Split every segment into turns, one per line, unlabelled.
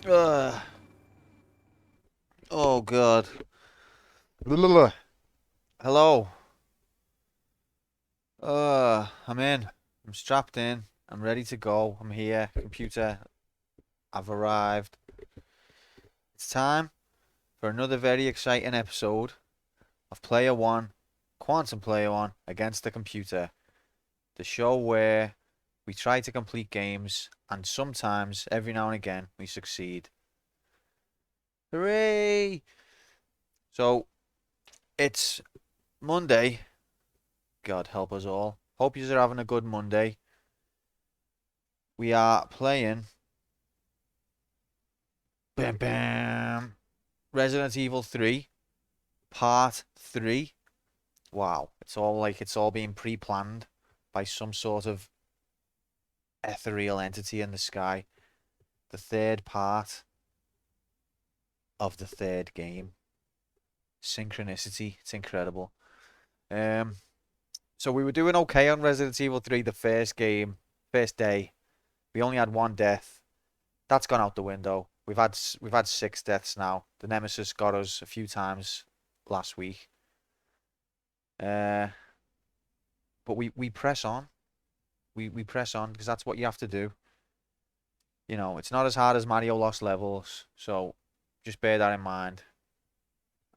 Uh, oh God. Hello. I'm in. I'm strapped in. I'm ready to go. I'm here. Computer, I've arrived. It's time for another very exciting episode of Player One, Quantum Player One against the computer. The show where we try to complete games and sometimes, every now and again, we succeed. Hooray! So, it's Monday. God help us all. Hope you are having a good Monday. We are playing bam bam Resident Evil 3 Part 3. Wow, it's all being pre-planned by some sort of ethereal entity in the sky. The third part of the third game. Synchronicity, it's incredible. Um so we were doing okay on Resident Evil 3 the first game, first day. We only had one death. That's gone out the window. We've had 6 deaths now. The Nemesis got us a few times last week. Uh, but we press on. We press on because that's what you have to do. You know, it's not as hard as Mario Lost Levels, so just bear that in mind,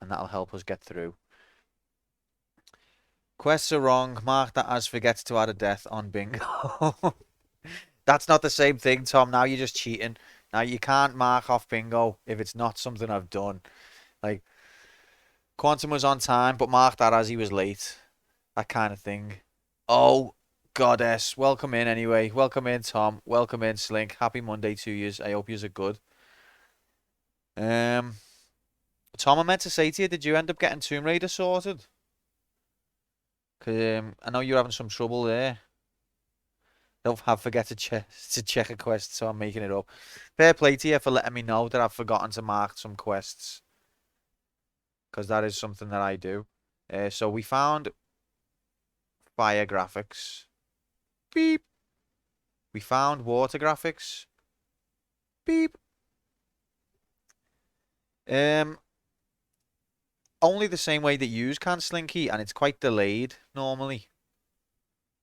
and that'll help us get through. Quests are wrong. Mark that as forgets to add a death on bingo. That's not the same thing, Tom. Now you're just cheating. Now you can't mark off bingo if it's not something I've done. Like Quantum was on time, but mark that as he was late. That kind of thing. Oh, goddess. Welcome in anyway. Welcome in, Tom. Welcome in, Slink. Happy Monday to yous. I hope yous are good. Um, Tom, I meant to say to you, did you end up getting Tomb Raider sorted? 'Cause I know you're having some trouble there. Don't have forget to check a quest, so I'm making it up. Fair play to you for letting me know that I've forgotten to mark some quests, because that is something that I do. So we found fire graphics. Beep. We found water graphics. Beep. Um, Only the same way that you can Slinky, and it's quite delayed normally.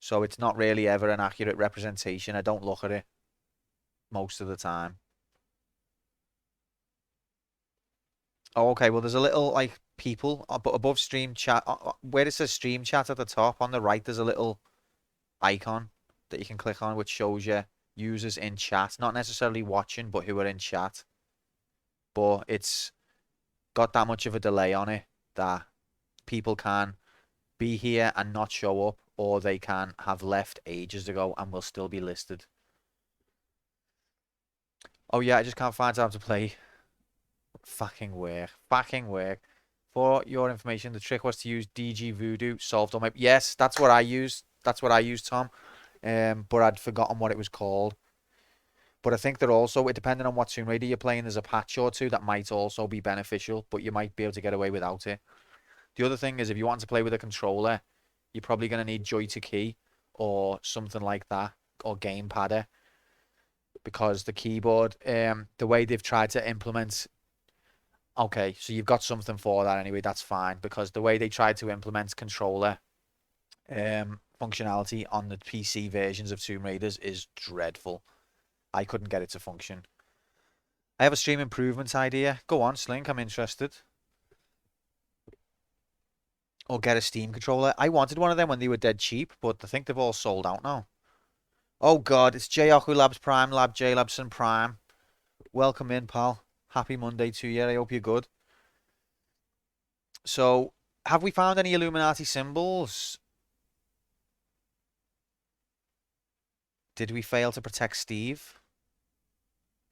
So it's not really ever an accurate representation. I don't look at it most of the time. Oh, okay. Well, there's a little like people but above stream chat where it says stream chat at the top on the right. There's a little icon that you can click on, which shows you users in chat, not necessarily watching, but who are in chat. But it's got that much of a delay on it that people can be here and not show up, or they can have left ages ago and will still be listed. Oh yeah, I just can't find time to play. Fucking work. Fucking work. For your information, the trick was to use DG Voodoo solved on my. Yes, that's what I used. That's what I used, Tom. But I'd forgotten what it was called. But I think that also, it depending on what Tomb Raider you're playing, there's a patch or two that might also be beneficial, but you might be able to get away without it. The other thing is, if you want to play with a controller, you're probably going to need Joy to Key or something like that, or Gamepadder, because the keyboard, the way they've tried to implement. Okay, so you've got something for that anyway. That's fine, because the way they tried to implement controller functionality on the PC versions of Tomb Raiders is dreadful. I couldn't get it to function. I have a stream improvements idea. Go on, Slink. I'm interested. Or get a Steam controller. I wanted one of them when they were dead cheap, but I think they've all sold out now. Oh God, it's J Labs Prime, Lab J Labson Prime. Welcome in, pal. Happy Monday to you. I hope you're good. So, have we found any Illuminati symbols? Did we fail to protect Steve?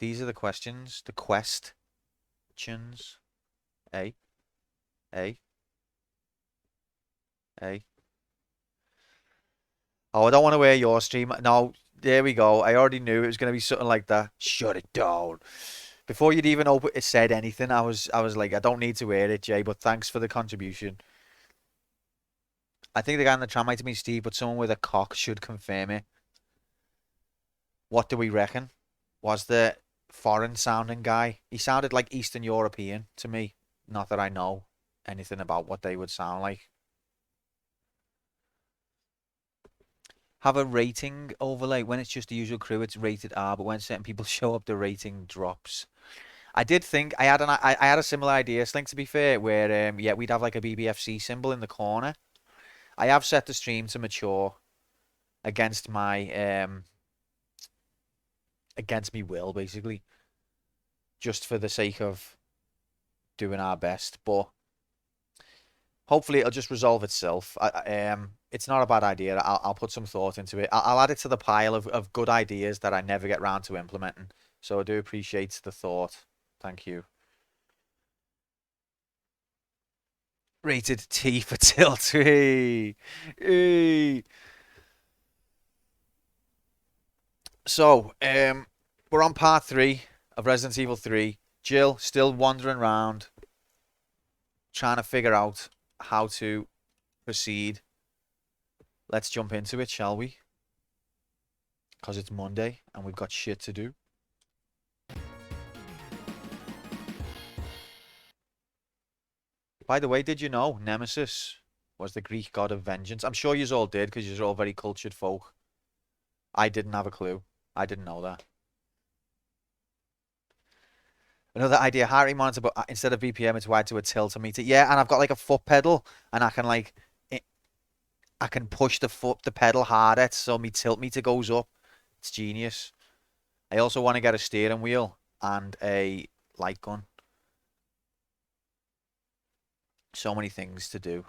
These are the questions. The questions. A. A. A. Oh, I don't want to wear your stream. No, there we go. I already knew it was going to be something like that. Shut it down. Before you'd even open it, said anything, I was like, I don't need to wear it, Jay, but thanks for the contribution. I think the guy in the tram might have been Steve, but someone with a cock should confirm it. What do we reckon? Was there foreign sounding guy. He sounded like Eastern European to me. Not that I know anything about what they would sound like. Have a rating overlay. When it's just the usual crew, it's rated R, but when certain people show up, the rating drops. I did think I had a similar idea, Slink, to be fair, where yeah, we'd have like a BBFC symbol in the corner. I have set the stream to mature against my against me will, basically, just for the sake of doing our best. But hopefully it'll just resolve itself. It's not a bad idea. I'll put some thought into it. I'll add it to the pile of good ideas that I never get round to implementing. So I do appreciate the thought. Thank you. Rated T for tilt. Hey. Hey. So, we're on part 3 of Resident Evil 3. Jill still wandering around, trying to figure out how to proceed. Let's jump into it, shall we? Because it's Monday and we've got shit to do. By the way, did you know Nemesis was the Greek god of vengeance? I'm sure you all did because you're all very cultured folk. I didn't have a clue. I didn't know that. Another idea, heart rate monitor, but instead of BPM, it's wired to a tiltometer. Yeah, and I've got like a foot pedal, and I can like, I can push the pedal harder, so my tilt meter goes up. It's genius. I also want to get a steering wheel and a light gun. So many things to do.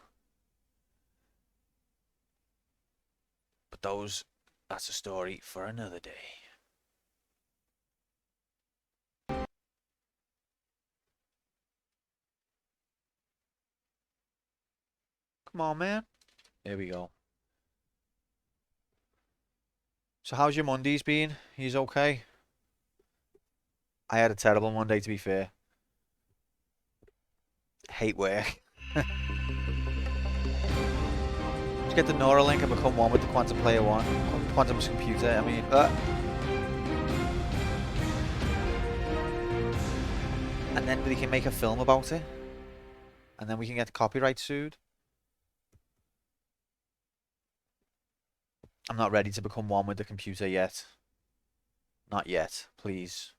But that's a story for another day. Come on, man. There we go. So how's your Mondays been? He's okay? I had a terrible Monday, to be fair. Hate work. Just get the Neuralink and become one with the Quantum Player 1. Quantum's computer, I mean. And then we can make a film about it. And then we can get copyright sued. I'm not ready to become one with the computer yet. Not yet, please.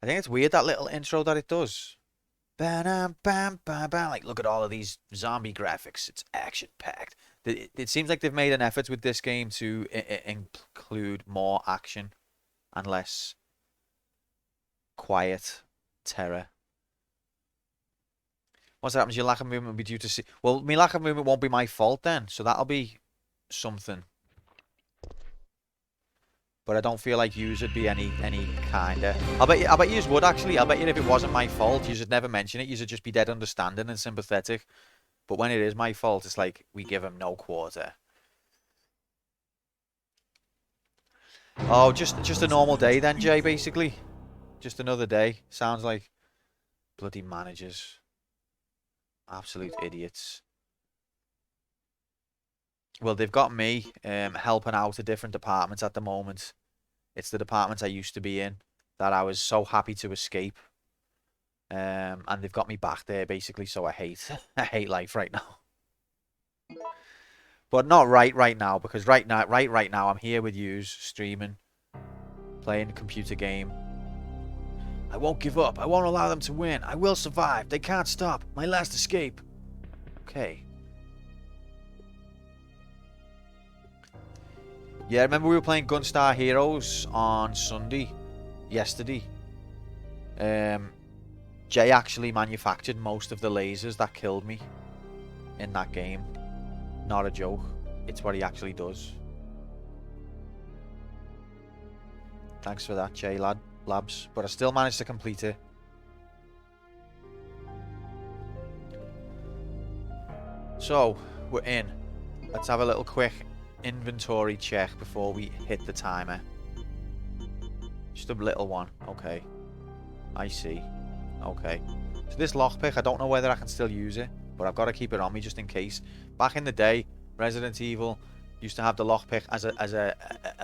I think it's weird, that little intro that it does. Bam, bam, bam, bam. Like, look at all of these zombie graphics. It's action-packed. It seems like they've made an effort with this game to include more action and less quiet terror. Once that happens, your lack of movement will be due to... Well, my lack of movement won't be my fault then, so that'll be something. But I don't feel like yous would be any kinder. I bet yous would, actually. I bet you if it wasn't my fault, yous would never mention it. Yous would just be dead understanding and sympathetic. But when it is my fault, it's like, we give him no quarter. Oh, just a normal day then, Jay, basically. Just another day. Sounds like bloody managers. Absolute idiots. Well, they've got me helping out at different departments at the moment. It's the departments I used to be in that I was so happy to escape. And they've got me back there, basically, so I hate life right now. But not right now, because right now I'm here with yous, streaming, playing a computer game. I won't give up. I won't allow them to win. I will survive. They can't stop. My last escape. Okay. Yeah, remember we were playing Gunstar Heroes on Sunday, yesterday. Jay actually manufactured most of the lasers that killed me in that game. Not a joke. It's what he actually does. Thanks for that, Jay Labs. But I still managed to complete it. So, we're in. Let's have a little quick inventory check before we hit the timer. Just a little one. Okay. I see. Okay. So this lockpick, I don't know whether I can still use it, but I've got to keep it on me just in case. Back in the day, Resident Evil, used to have the lockpick as a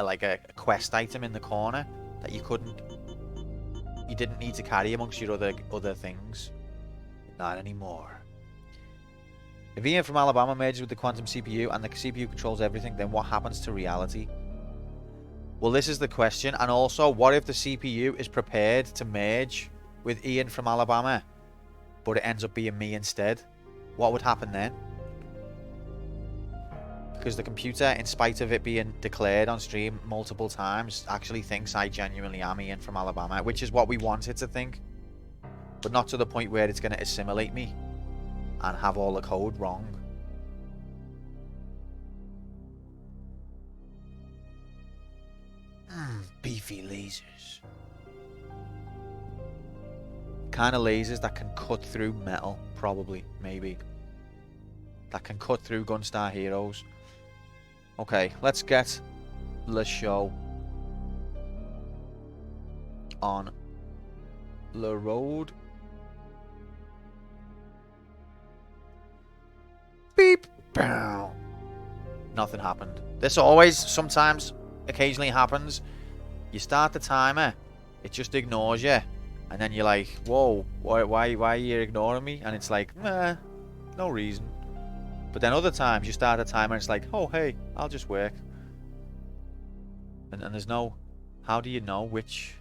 like a quest item in the corner that you didn't need to carry amongst your other things. Not anymore. If Ian from Alabama merges with the quantum CPU and the CPU controls everything, then what happens to reality? Well, this is the question. And also, what if the CPU is prepared to merge with Ian from Alabama, but it ends up being me instead? What would happen then? Because the computer, in spite of it being declared on stream multiple times, actually thinks I genuinely am Ian from Alabama, which is what we want it to think. But not to the point where it's going to assimilate me and have all the code wrong. Beefy lasers. Kind of lasers that can cut through metal, probably, maybe. That can cut through Gunstar Heroes. Okay, let's get the show on the road. Beep. Bow. Nothing happened. This always, sometimes, occasionally happens. You start the timer, it just ignores you, and then you're like, whoa, why are you ignoring me? And it's like, nah, no reason. But then other times you start the timer and it's like, oh hey, I'll just work. And there's no, how do you know which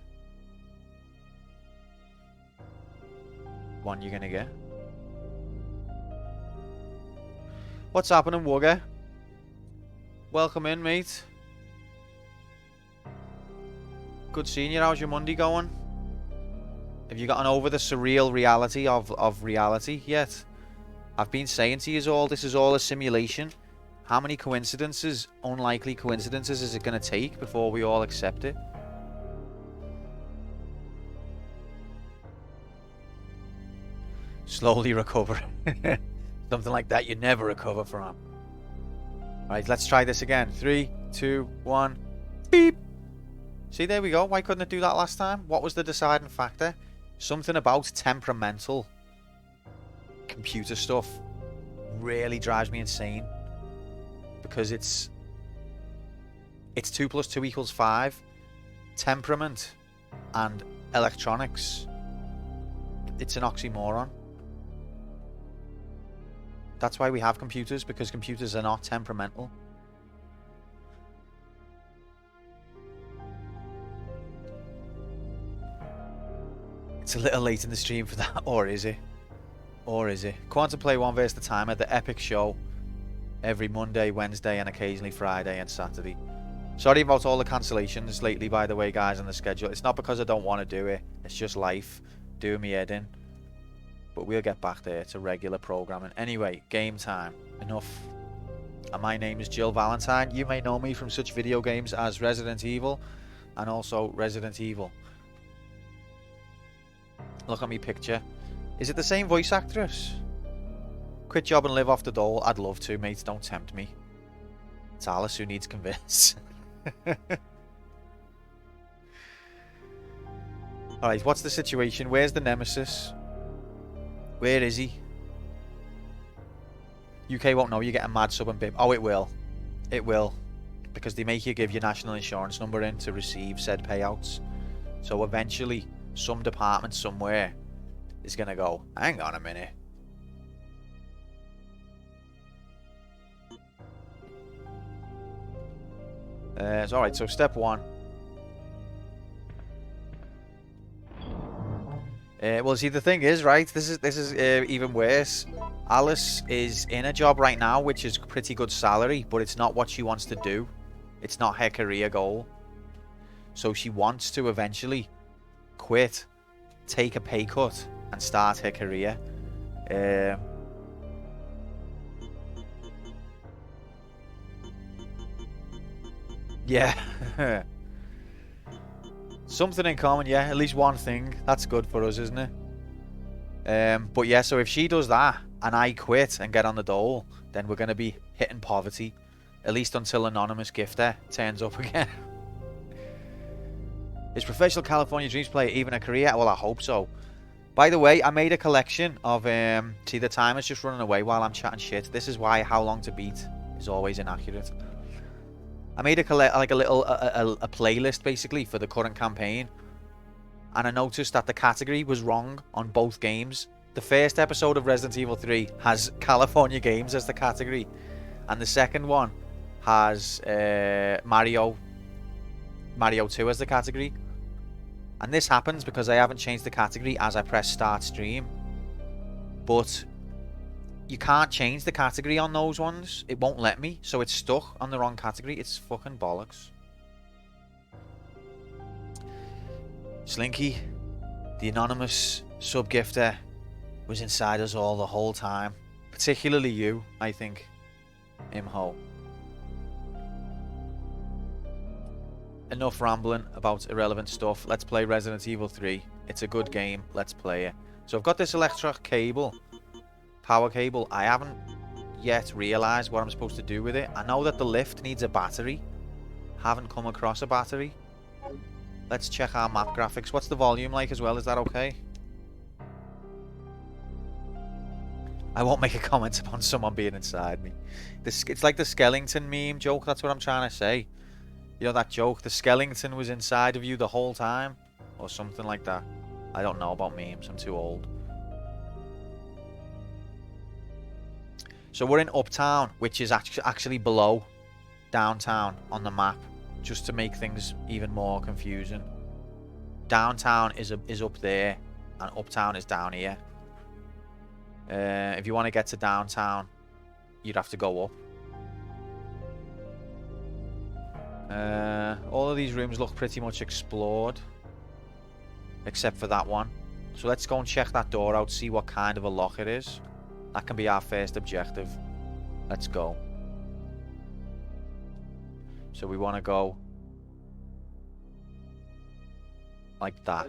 one you're gonna get? What's happening, Wugger? Welcome in, mate. Good seeing you. How's your Monday going? Have you gotten over the surreal reality of reality yet? I've been saying to you all, this is all a simulation. How many coincidences, unlikely coincidences, is it going to take before we all accept it? Slowly recover. Something like that you never recover from. Alright, let's try this again. 3, 2, 1. Beep! See, there we go. Why couldn't it do that last time? What was the deciding factor? Something about temperamental computer stuff really drives me insane. Because it's 2 + 2 = 5. Temperament and electronics. It's an oxymoron. That's why we have computers, because computers are not temperamental. It's a little late in the stream for that, or is it? Or is it? Quantum Play 1 vs. the Timer, the epic show. Every Monday, Wednesday, and occasionally Friday and Saturday. Sorry about all the cancellations lately, by the way, guys, on the schedule. It's not because I don't want to do it. It's just life doing me head in. But we'll get back there to regular programming. Anyway, game time. Enough. And my name is Jill Valentine. You may know me from such video games as Resident Evil and also Resident Evil. Look at me picture. Is it the same voice actress? Quit job and live off the dole. I'd love to, mate. Don't tempt me. It's Alice who needs convince. Alright, what's the situation? Where's the Nemesis? Where is he? UK won't know you get a mad sub and bib. Oh, it will. It will. Because they make you give your national insurance number in to receive said payouts. So eventually, some department somewhere is going to go, hang on a minute. It's alright, so step 1. Well, see, the thing is, right, this is even worse. Alice is in a job right now, which is pretty good salary, but it's not what she wants to do. It's not her career goal. So she wants to eventually quit, take a pay cut, and start her career. Yeah. Something in common, yeah. At least one thing. That's good for us, isn't it? But yeah, so if she does that and I quit and get on the dole, then we're going to be hitting poverty. At least until Anonymous Gifter turns up again. Is Professional California Dreams player even a career? Well, I hope so. By the way, I made a collection of... see, the timer's just running away while I'm chatting shit. This is why How Long to Beat is always inaccurate. I made like a little a playlist basically for the current campaign, and I noticed that the category was wrong on both games. The first episode of Resident Evil 3 has California Games as the category, and the second one has Mario 2 as the category. And this happens because I haven't changed the category as I press start stream. But you can't change the category on those ones. It won't let me, so it's stuck on the wrong category. It's fucking bollocks. Slinky, the anonymous sub-gifter, was inside us all the whole time. Particularly you, I think. Imho. Enough rambling about irrelevant stuff. Let's play Resident Evil 3. It's a good game. Let's play it. So I've got this electric cable. Power cable. I haven't yet realised what I'm supposed to do with it. I know that the lift needs a battery. Haven't come across a battery. Let's check our map graphics. What's the volume like as well? Is that okay? I won't make a comment upon someone being inside me. It's like the Skellington meme joke. That's what I'm trying to say. You know that joke? The Skellington was inside of you the whole time? Or something like that. I don't know about memes. I'm too old. So we're in Uptown, which is actually below downtown on the map, just to make things even more confusing. Downtown is up there, and Uptown is down here. If you want to get to downtown, you'd have to go up. All of these rooms look pretty much explored, except for that one. So let's go and check that door out, see what kind of a lock it is. That can be our first objective. Let's go. So we want to go like that.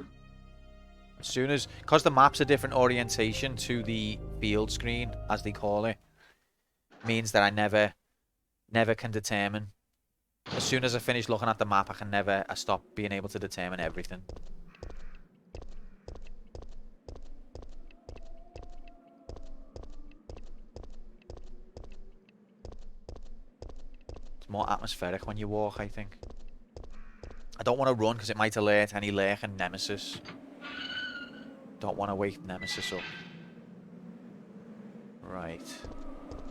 As soon as, because the map's a different orientation to the field screen, as they call it, means that I never can determine. As soon as I finish looking at the map, I stop being able to determine everything. It's more atmospheric when you walk, I think. I don't want to run because it might alert any lurking Nemesis. Don't want to wake Nemesis up. Right.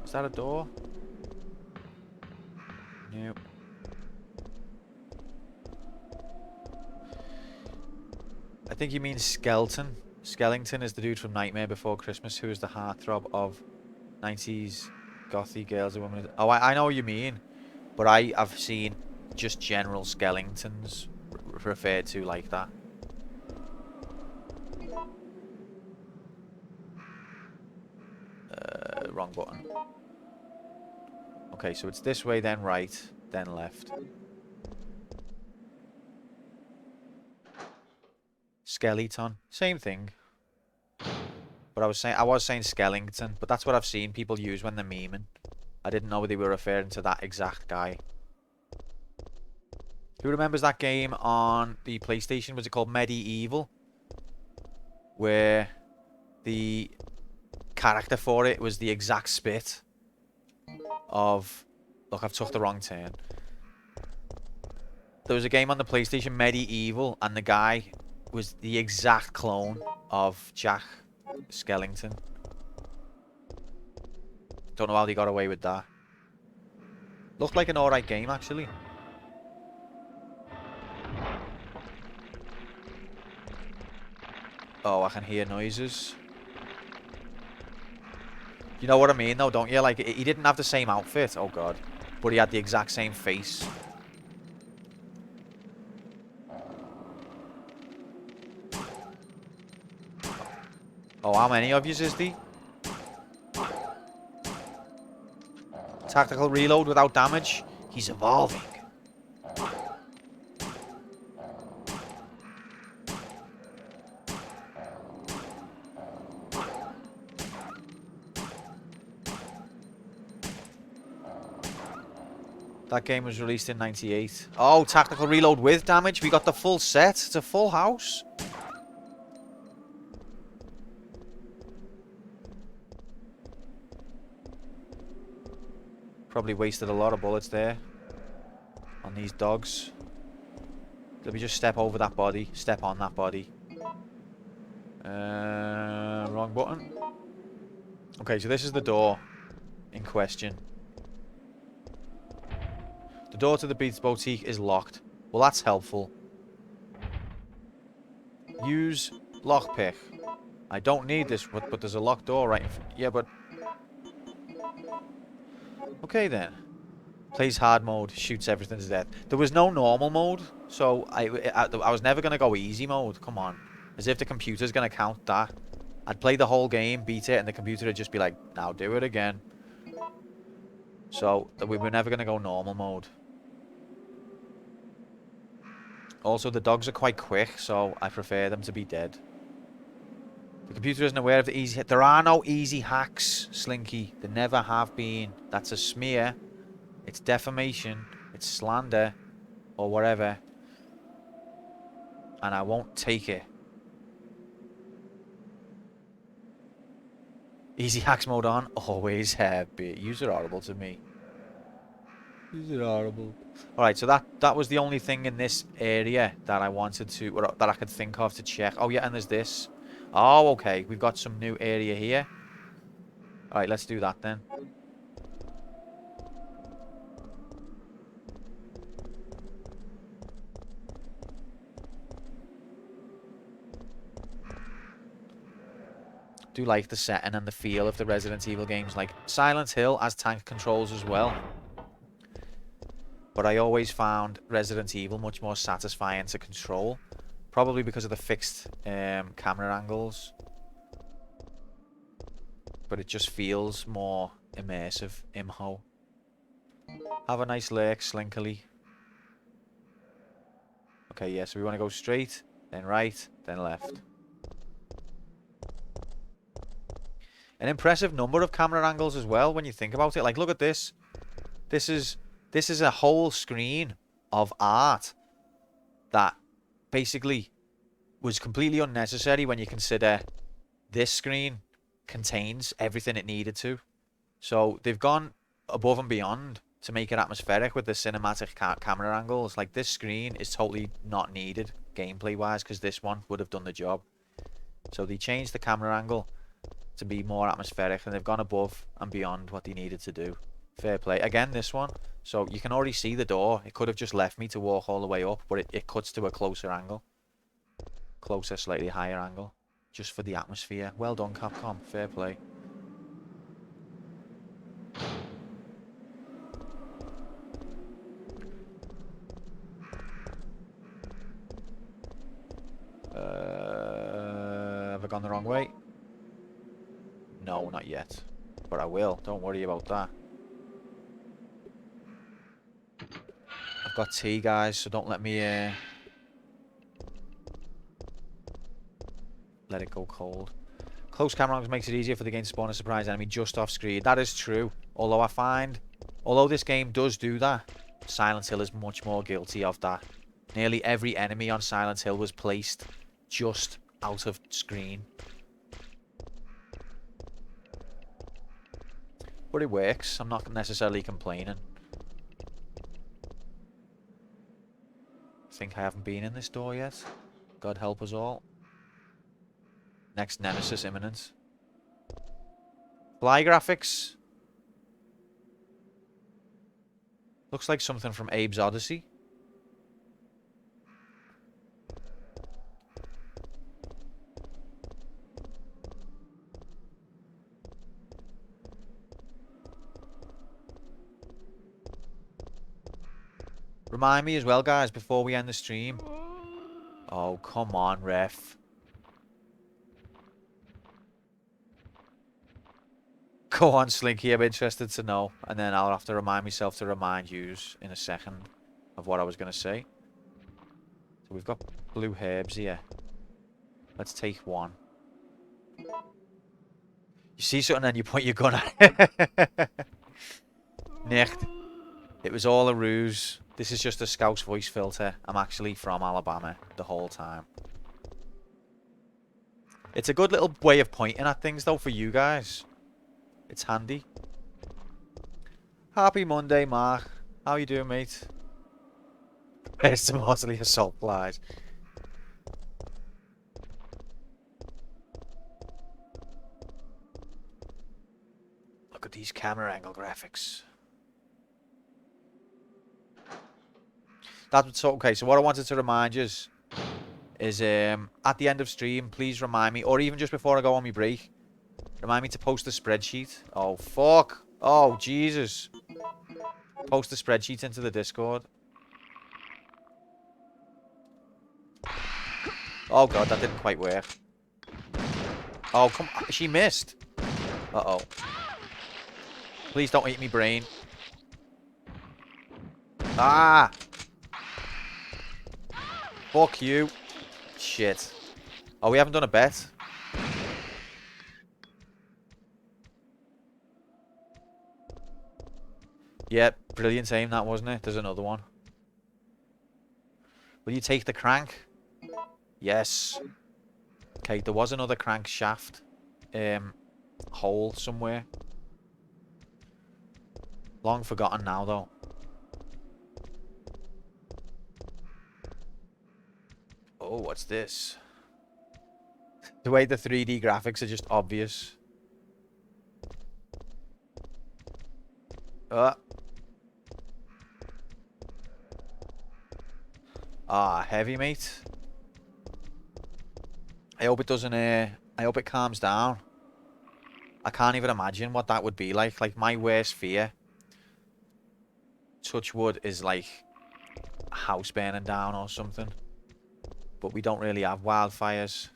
Is that a door? Nope. I think you mean Skeleton. Skellington is the dude from Nightmare Before Christmas who is the heartthrob of 90s gothy girls and women. Oh, I know what you mean. But I've seen just general Skellingtons referred to like that. Wrong button. Okay, so it's this way, then right, then left. Skeleton, same thing. But I was saying Skellington, but that's what I've seen people use when they're memeing. I didn't know they were referring to that exact guy. Who remembers that game on the PlayStation? Was it called Medieval? Where the character for it was the exact spit of... Look, I've took the wrong turn. There was a game on the PlayStation, Medieval, and the guy was the exact clone of Jack Skellington. Don't know how they got away with that. Looked like an alright game, actually. Oh, I can hear noises. You know what I mean, though, don't you? Like, he didn't have the same outfit. Oh, God. But he had the exact same face. Oh, how many of yous is there? Tactical reload without damage. He's evolving. That game was released in '98. Oh, tactical reload with damage. We got the full set. It's a full house. Probably wasted a lot of bullets there. these dogs. Let me just step over that body. Step on that body. Wrong button. Okay, so this is the door in question. The door to the Beats Boutique is locked. Well, that's helpful. Use lockpick. I don't need this, but there's a locked door right in front. Yeah, but... Okay, then. Plays hard mode. Shoots everything to death. There was no normal mode, so I was never going to go easy mode. Come on. As if the computer's going to count that. I'd play the whole game, beat it, and the computer would just be like, now do it again. So, we were never going to go normal mode. Also, the dogs are quite quick, so I prefer them to be dead. The computer isn't aware of the easy... There are no easy hacks, Slinky. There never have been. That's a smear. It's defamation. It's slander. Or whatever. And I won't take it. Easy hacks mode on. Always have been. You're horrible to me. You're horrible. Alright, so that was the only thing in this area that I wanted to... Or that I could think of to check. Oh, yeah, and there's this. Oh, okay. We've got some new area here. Alright, let's do that then. Do like the setting and the feel of the Resident Evil games. Like, Silent Hill has tank controls as well. But I always found Resident Evil much more satisfying to control. Probably because of the fixed camera angles. But it just feels more immersive. Imho. Have a nice lurk, Slinkily. Okay, yeah, so we want to go straight, then right, then left. An impressive number of camera angles as well when you think about it. Like, look at this. This is a whole screen of art that basically was completely unnecessary when you consider this screen contains everything it needed to. So they've gone above and beyond to make it atmospheric with the cinematic camera angles. Like, this screen is totally not needed gameplay wise because this one would have done the job. So they changed the camera angle to be more atmospheric and they've gone above and beyond what they needed to do. Fair play. Again, this one. So you can already see the door. It could have just left me to walk all the way up, but it cuts to a closer angle. Closer, slightly higher angle. Just for the atmosphere. Well done, Capcom. Fair play. Have I gone the wrong way? No, not yet. But I will. Don't worry about that. I've got tea, guys, so don't let me let it go cold. Close camera angles makes it easier for the game to spawn a surprise enemy just off screen. That is true. Although I find, although this game does do that, Silent Hill is much more guilty of that. Nearly every enemy on Silent Hill was placed just out of screen. But it works. I'm not necessarily complaining. I think I haven't been in this door yet. God help us all. Next Nemesis imminent. Fly graphics. Looks like something from Abe's Odyssey. Remind me as well, guys, before we end the stream. Oh, come on, ref. Go on, Slinky, I'm interested to know. And then I'll have to remind myself to remind yous in a second of what I was going to say. So we've got blue herbs here. Let's take one. You see something and you point your gun at it. Nicht. It was all a ruse. This is just a Scout's voice filter. I'm actually from Alabama the whole time. It's a good little way of pointing at things, though, for you guys. It's handy. Happy Monday, Mark. How you doing, mate? Where's the Mosley assault flies? Look at these camera angle graphics. That's okay. So what I wanted to remind you is at the end of stream, please remind me, or even just before I go on my break, remind me to post the spreadsheet. Oh fuck! Oh Jesus! Post the spreadsheet into the Discord. Oh god, that didn't quite work. Oh come on, she missed. Uh oh. Please don't eat me brain. Ah! Fuck you. Shit. Oh, we haven't done a bet. Yep, brilliant aim that, wasn't it? There's another one. Will you take the crank? Yes. Okay, there was another crank shaft hole somewhere. Long forgotten now, though. Oh, what's this? The way the 3D graphics are just obvious. Heavy, mate. I hope it doesn't, I hope it calms down. I can't even imagine what that would be like. Like, my worst fear, touch wood, is like a house burning down or something. But we don't really have wildfires.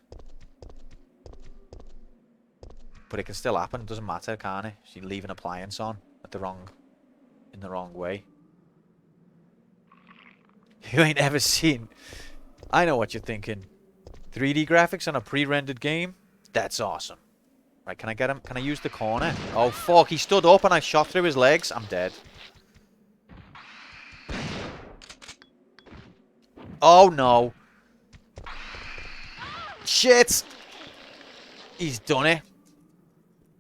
But it can still happen. It doesn't matter, can it? So you leave an appliance on at in the wrong way. You ain't ever seen... I know what you're thinking. 3D graphics on a pre-rendered game? That's awesome. Right, can I get him? Can I use the corner? Oh, fuck. He stood up and I shot through his legs. I'm dead. Oh, no. Shit. He's done it.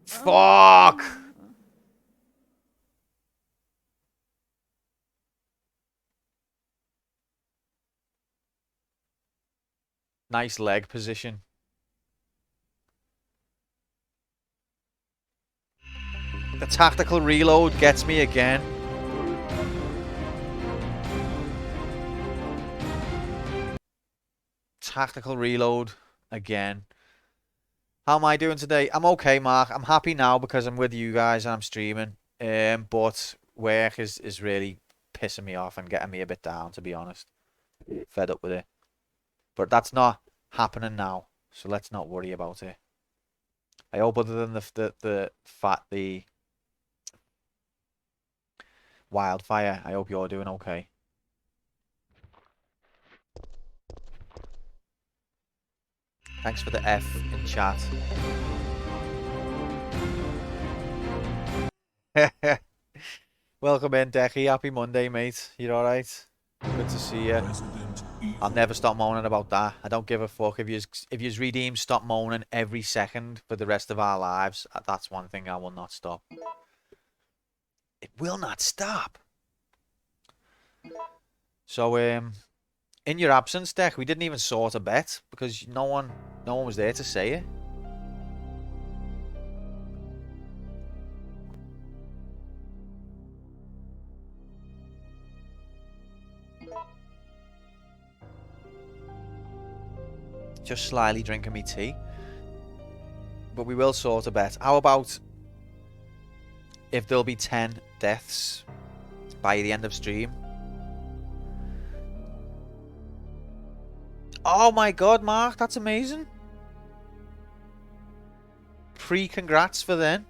Fuck. Nice leg position. The tactical reload gets me again. Tactical reload again. How am I doing today? I'm okay, Mark. I'm happy now because I'm with you guys and I'm streaming. But work is really pissing me off and getting me a bit down, to be honest. Fed up with it. But that's not happening now, so let's not worry about it. I hope other than the wildfire, I hope you're doing okay. Thanks for the F in chat. Welcome in, Decky. Happy Monday, mate. You alright? Good to see you. I'll never stop moaning about that. I don't give a fuck. If you redeem, stop moaning every second for the rest of our lives. That's one thing I will not stop. It will not stop. So, in your absence, Deck, we didn't even sort a bet because no one was there to say it. Just slyly drinking me tea. But we will sort a bet. How about if there'll be 10 deaths by the end of stream? Oh my god, Mark, that's amazing. Pre-congrats for then.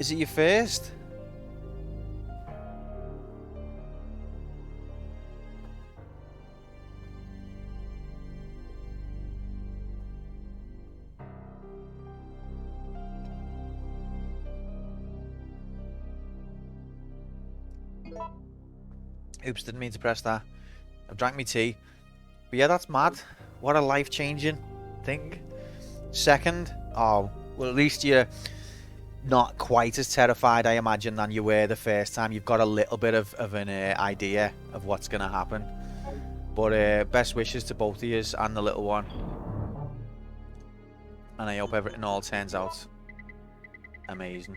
Is it your first? Oops, didn't mean to press that. I've drank me tea. But yeah, that's mad. What a life-changing thing. Second, oh, well, at least you're not quite as terrified, I imagine, than you were the first time. You've got a little bit of an idea of what's going to happen. But best wishes to both of you and the little one. And I hope everything all turns out amazing.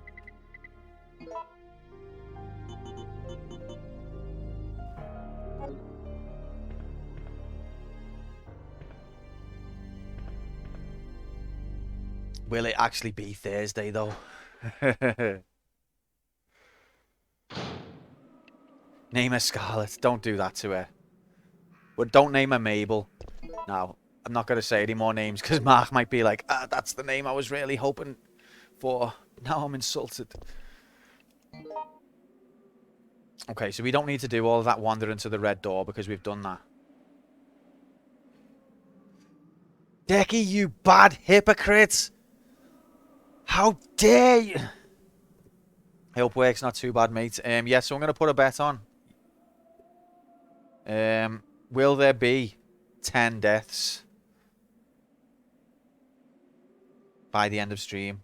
Will it actually be Thursday, though? Name her Scarlet. Don't do that to her. But don't name her Mabel. No, I'm not going to say any more names because Mark might be like, that's the name I was really hoping for. Now I'm insulted. Okay, so we don't need to do all of that wandering to the red door because we've done that. Decky, you bad hypocrite! How dare you! I hope work's not too bad, mate. Yeah, so I'm going to put a bet on. Will there be 10 deaths by the end of stream?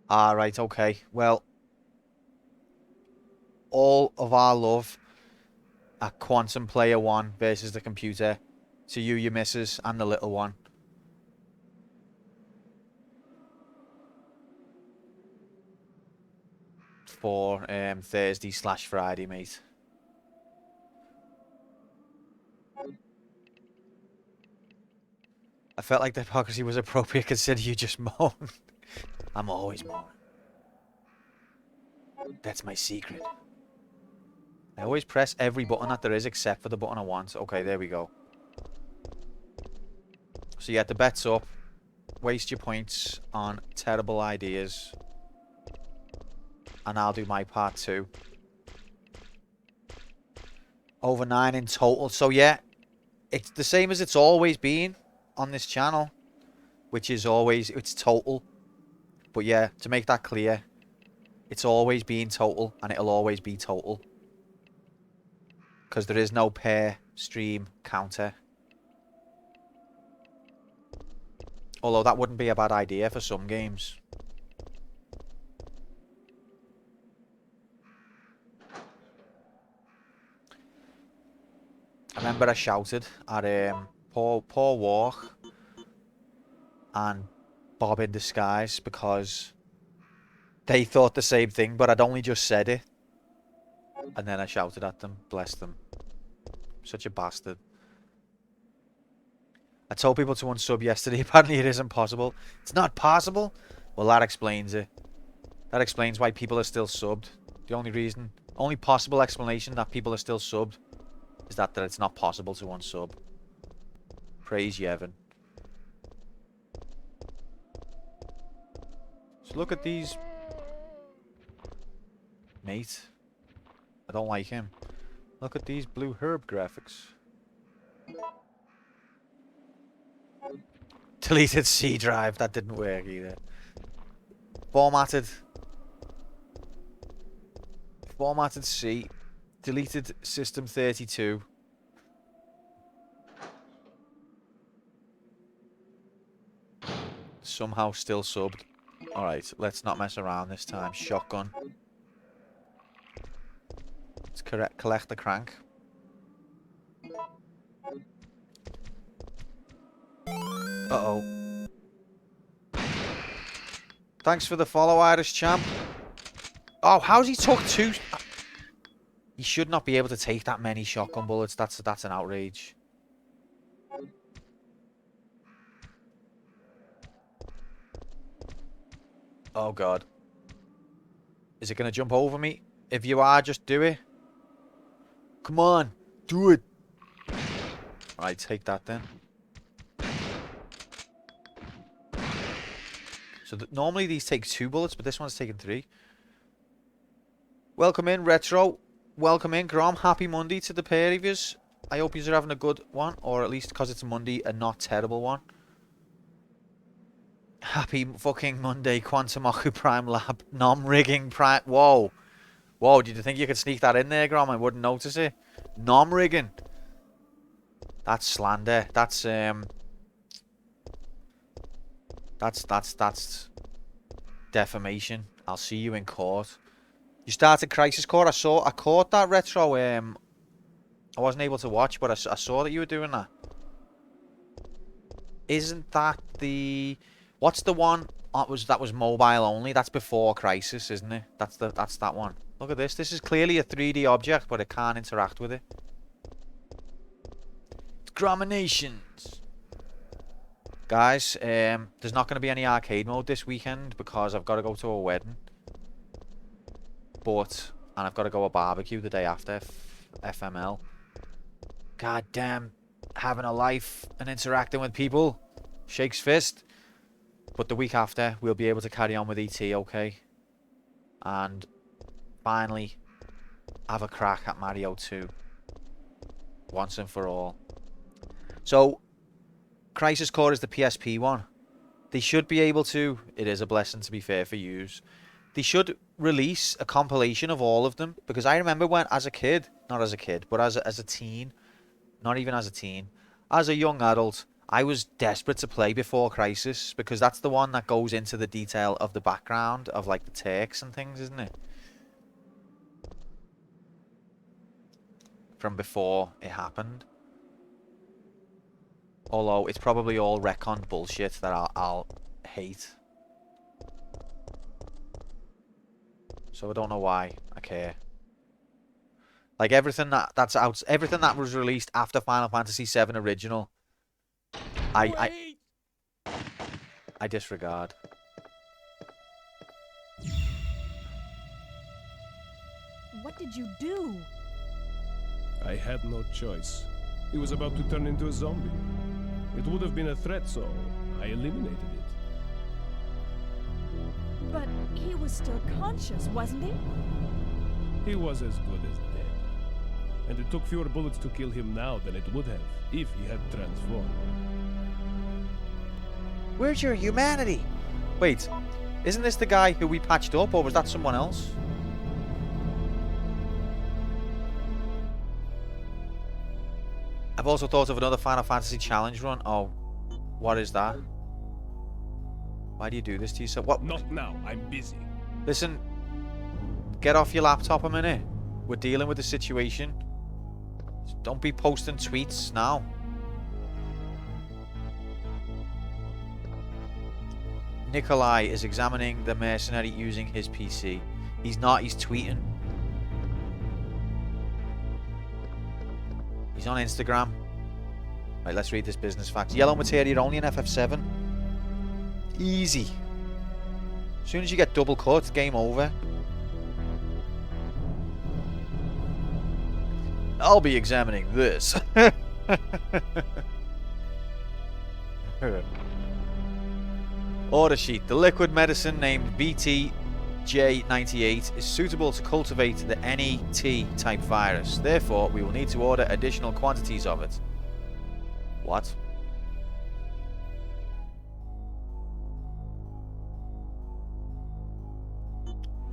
Right, okay. Well, all of our love at Quantum Player 1 versus the computer. To you, your missus, and the little one. For Thursday/Friday, mate. I felt like the hypocrisy was appropriate considering you just moaned. I'm always moaning. That's my secret. I always press every button that there is except for the button I want. Okay, there we go. So yeah, the bet's up. Waste your points on terrible ideas. And I'll do my part too. Over 9 in total. So yeah, it's the same as it's always been on this channel. Which is always, it's total. But yeah, to make that clear, it's always been total and it'll always be total. Because there is no per stream counter. Although that wouldn't be a bad idea for some games. I remember I shouted at Paul Walk and Bob in Disguise because they thought the same thing, but I'd only just said it. And then I shouted at them. Bless them. Such a bastard. I told people to unsub yesterday. Apparently it isn't possible. It's not possible? Well, that explains it. That explains why people are still subbed. The only possible explanation that people are still subbed is that it's not possible to unsub. Praise Yevon. So look at these. Mate. I don't like him. Look at these blue herb graphics. Deleted C drive. That didn't work either. Formatted C. Deleted system 32. Somehow still subbed. Alright, let's not mess around this time. Shotgun. Let's collect the crank. Uh-oh. Thanks for the follow, Irish champ. Oh, how's he took 2? He should not be able to take that many shotgun bullets. That's an outrage. Oh, God. Is it going to jump over me? If you are, just do it. Come on. Do it. Alright, take that then. So normally these take 2 bullets, but this one's taking 3. Welcome in, Retro. Welcome in, Grom. Happy Monday to the pair of yous. I hope yous are having a good one, or at least because it's Monday, a not terrible one. Happy fucking Monday, Quantum Ocu Prime Lab. Nom rigging prime. Whoa. Whoa, did you think you could sneak that in there, Grom? I wouldn't notice it. Nom rigging. That's slander. That's defamation. I'll see you in court. You started Crisis Core. I caught that retro. I wasn't able to watch, but I saw that you were doing that. Isn't that the? What's the one that was mobile only? That's before Crisis, isn't it? That's that one. Look at this. This is clearly a 3D object, but it can't interact with it. It's Grominations. Guys, there's not going to be any arcade mode this weekend because I've got to go to a wedding. And I've got to go a barbecue the day after FML. God damn, having a life and interacting with people. Shakes fist. But the week after, we'll be able to carry on with ET, okay? And finally, have a crack at Mario 2. Once and for all. So, Crisis Core is the PSP one. They should be able to, it is a blessing to be fair for yous, they should release a compilation of all of them. Because I remember when, as a kid, not as a kid, but as a teen, not even as a teen, as a young adult, I was desperate to play Before Crisis. Because that's the one that goes into the detail of the background of like the Turks and things, isn't it? From before it happened. Although it's probably all retcon bullshit that I'll hate. So I don't know why I care. Like everything that's out, everything that was released after Final Fantasy VII Original, I disregard.
What did you do?
I had no choice. He was about to turn into a zombie. It would have been a threat, so I eliminated it.
But he was still conscious, wasn't he?
He was as good as dead. And it took fewer bullets to kill him now than it would have if he had transformed.
Where's your humanity? Wait, isn't this the guy who we patched up, or was that someone else? I've also thought of another Final Fantasy challenge run. Oh, what is that? Why do you do this to yourself? What?
Not now, I'm busy.
Listen, get off your laptop a minute. We're dealing with the situation. Don't be posting tweets now. Nikolai is examining the mercenary using his PC. He's not, he's tweeting. He's on Instagram. Right, let's read this business facts. Yellow materia only in FF7. Easy. As soon as you get double cut, game over. I'll be examining this. Order sheet. The liquid medicine named BTJ98 is suitable to cultivate the NET type virus. Therefore, we will need to order additional quantities of it. What?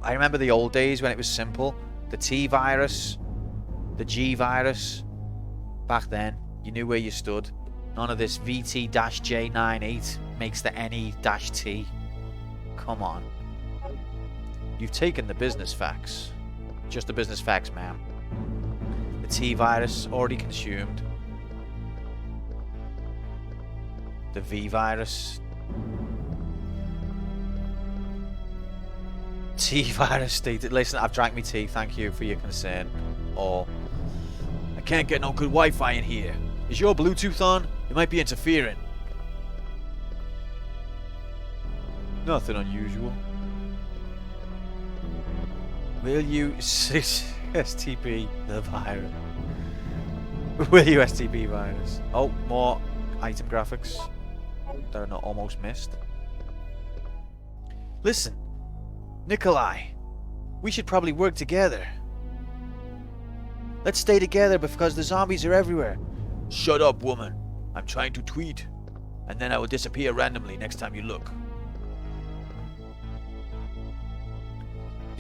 I remember the old days when it was simple. The T virus, the G virus. Back then, you knew where you stood. None of this VT-J98 makes the NE-T. Come on. You've taken the business facts. Just the business facts, ma'am. The T virus already consumed. The V virus. T virus stated. Listen, I've drank my tea. Thank you for your concern. Or I can't get no good Wi-Fi in here. Is your Bluetooth on? It might be interfering. Nothing unusual. Will you STP the virus? Will you STP virus? Oh, more item graphics that are not almost missed. Listen, Nikolai, we should probably work together. Let's stay together because the zombies are everywhere. Shut up, woman. I'm trying to tweet. And then I will disappear randomly next time you look.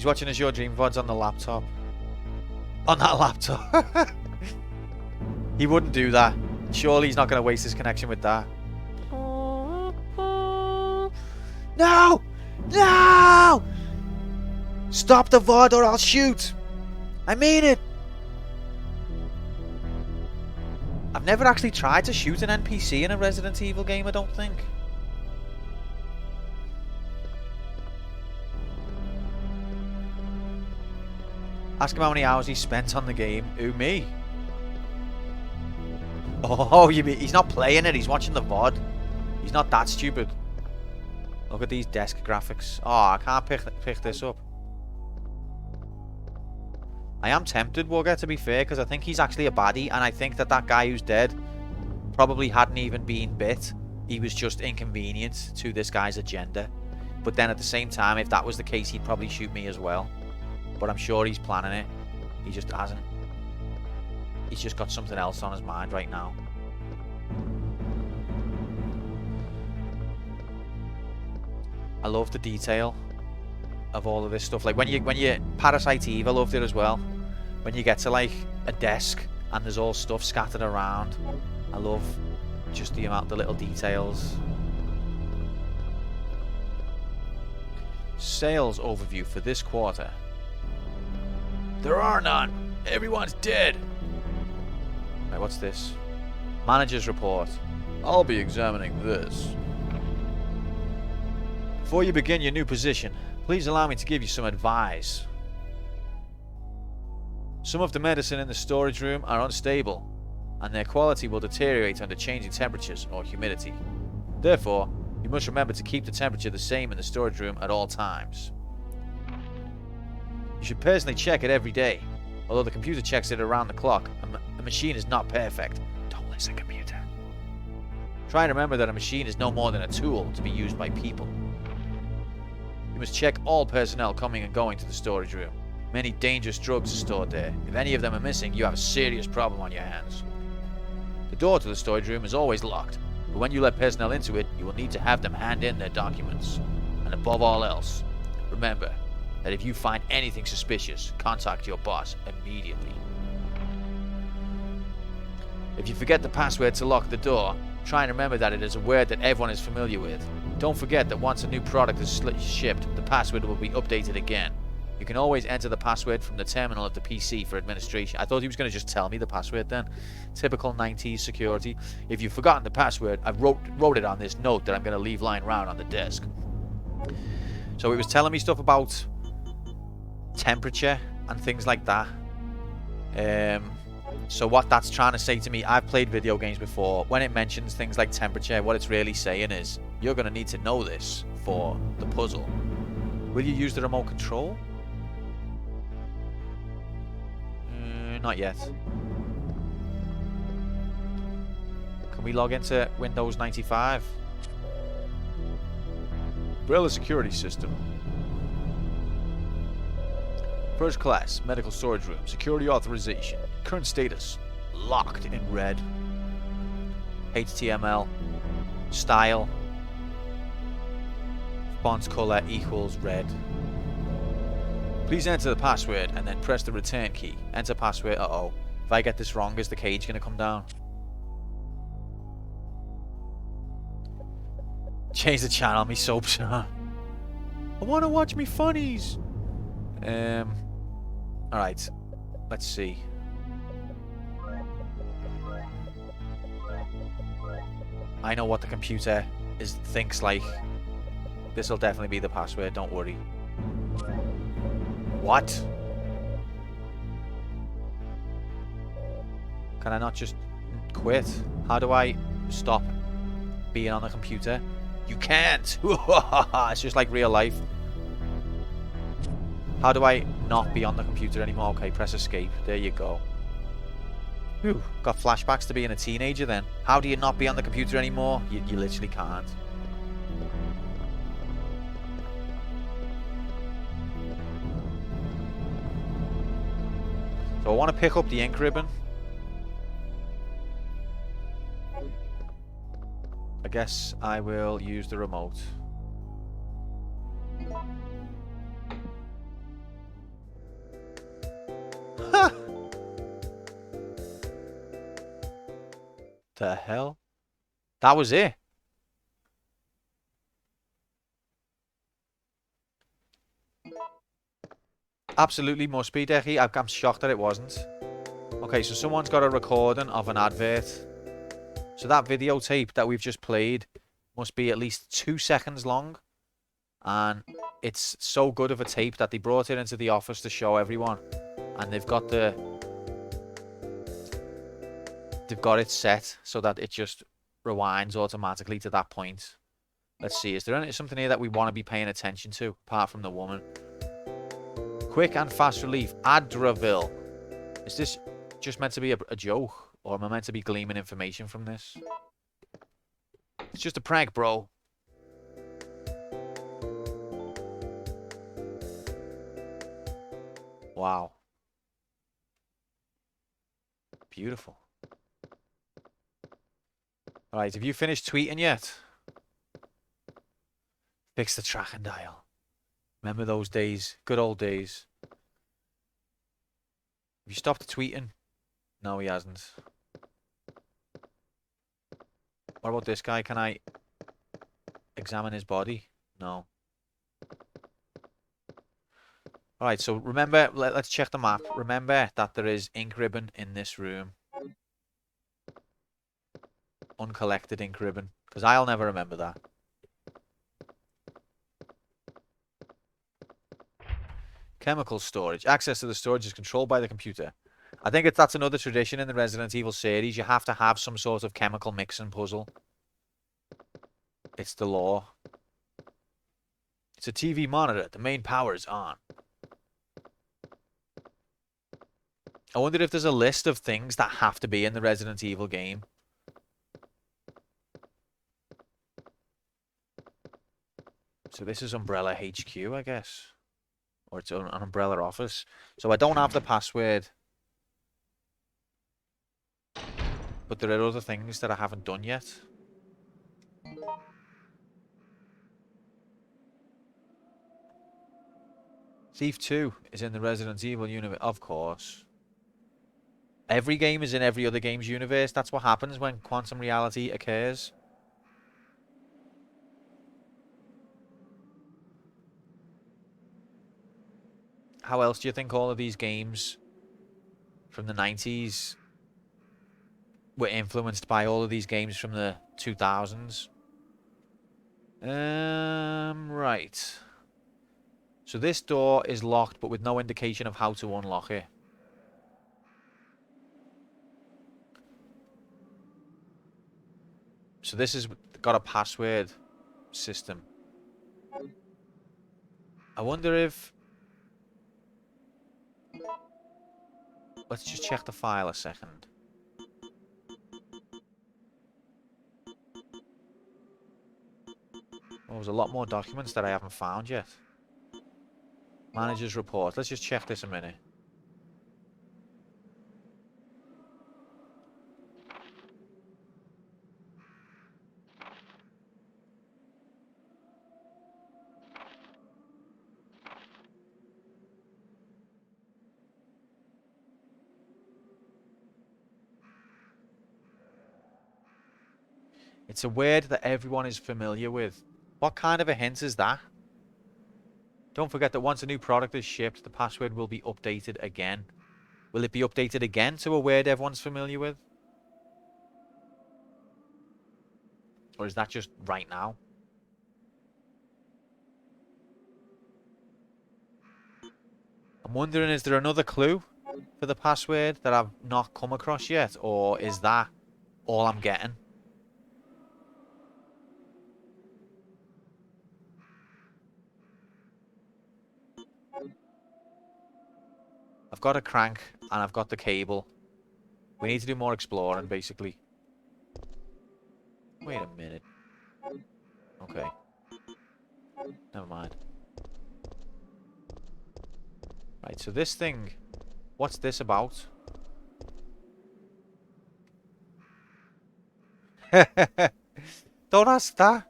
He's watching his Your Dream VODs on the laptop. On that laptop. He wouldn't do that. Surely he's not going to waste his connection with that. No! No! Stop the VOD or I'll shoot! I mean it! I've never actually tried to shoot an NPC in a Resident Evil game, I don't think. Ask him how many hours he spent on the game. Who, me? Oh, you mean he's not playing it, he's watching the VOD. He's not that stupid. Look at these desk graphics. Oh, I can't pick this up. I am tempted, Wugger, to be fair, because I think he's actually a baddie, and I think that that guy who's dead probably hadn't even been bit. He was just inconvenient to this guy's agenda. But then at the same time, if that was the case, he'd probably shoot me as well. But I'm sure he's planning it. He just hasn't. He's just got something else on his mind right now. I love the detail of all of this stuff. Like when you Parasite Eve, I loved it as well. When you get to like a desk and there's all stuff scattered around. I love just the little details. Sales overview for this quarter. There are none. Everyone's dead. Right, what's this? Manager's report. I'll be examining this. Before you begin your new position, please allow me to give you some advice. Some of the medicine in the storage room are unstable, and their quality will deteriorate under changing temperatures or humidity. Therefore, you must remember to keep the temperature the same in the storage room at all times. You should personally check it every day. Although the computer checks it around the clock, a machine is not perfect. Don't listen, computer. Try and remember that a machine is no more than a tool to be used by people. You must check all personnel coming and going to the storage room. Many dangerous drugs are stored there. If any of them are missing, you have a serious problem on your hands. The door to the storage room is always locked, but when you let personnel into it, you will need to have them hand in their documents. And above all else, remember that if you find anything suspicious, contact your boss immediately. If you forget the password to lock the door, try and remember that it is a word that everyone is familiar with. Don't forget that once a new product is shipped, the password will be updated again. You can always enter the password from the terminal of the PC for administration. I thought he was going to just tell me the password then. Typical 90s security. If you've forgotten the password, I wrote it on this note that I'm going to leave lying around on the desk. So it was telling me stuff about temperature and things like that. So what that's trying to say to me, I've played video games before. When it mentions things like temperature, what it's really saying is, you're going to need to know this for the puzzle. Will you use the remote control? Not yet. Can we log into Windows 95? Umbrella security system. First class, medical storage room, security authorization. Current status, locked in red. HTML, style, font color equals red. Please enter the password and then press the return key. Enter password, uh-oh. If I get this wrong, is the cage going to come down? Change the channel, me soaps. I want to watch me funnies. Alright, let's see. I know what the computer thinks like. This will definitely be the password, don't worry. What? Can I not just quit? How do I stop being on the computer? You can't! It's just like real life. How do I not be on the computer anymore? Okay, press escape. There you go. Whew, got flashbacks to being a teenager then. How do you not be on the computer anymore? You literally can't. So I want to pick up the ink ribbon. I guess I will use the remote. The hell? That was it. Absolutely must be, Decky. I'm shocked that it wasn't. Okay, so someone's got a recording of an advert. So that videotape that we've just played must be at least 2 seconds long. And it's so good of a tape that they brought it into the office to show everyone. And they've got it set so that it just rewinds automatically to that point. Let's see, is there something here that we want to be paying attention to, apart from the woman? Quick and fast relief, Adravil. Is this just meant to be a joke? Or am I meant to be gleaming information from this? It's just a prank, bro. Wow. Beautiful. Alright, have you finished tweeting yet? Fix the tracking dial. Remember those days? Good old days. Have you stopped tweeting? No, he hasn't. What about this guy? Can I examine his body? No. Alright, so remember, let's check the map. Remember that there is ink ribbon in this room. Uncollected ink ribbon. Because I'll never remember that. Chemical storage. Access to the storage is controlled by the computer. I think that's another tradition in the Resident Evil series. You have to have some sort of chemical mixing puzzle. It's the law. It's a TV monitor. The main power is on. I wonder if there's a list of things that have to be in the Resident Evil game. So this is Umbrella HQ, I guess. Or it's an Umbrella office. So I don't have the password. But there are other things that I haven't done yet. Thief 2 is in the Resident Evil universe. Of course. Every game is in every other game's universe. That's what happens when quantum reality occurs. How else do you think all of these games from the 90s were influenced by all of these games from the 2000s? Right. So this door is locked, but with no indication of how to unlock it. So this has got a password system. I wonder if... Let's just check the file a second. Oh, there's a lot more documents that I haven't found yet. Manager's report. Let's just check this a minute. It's a word that everyone is familiar with. What kind of a hint is that? Don't forget that once a new product is shipped, the password will be updated again. Will it be updated again to a word everyone's familiar with? Or is that just right now? I'm wondering, is there another clue for the password that I've not come across yet? Or is that all I'm getting? I've got a crank and I've got the cable. We need to do more exploring, basically. Wait a minute. Okay. Never mind. Right, so this thing... What's this about? Don't ask that.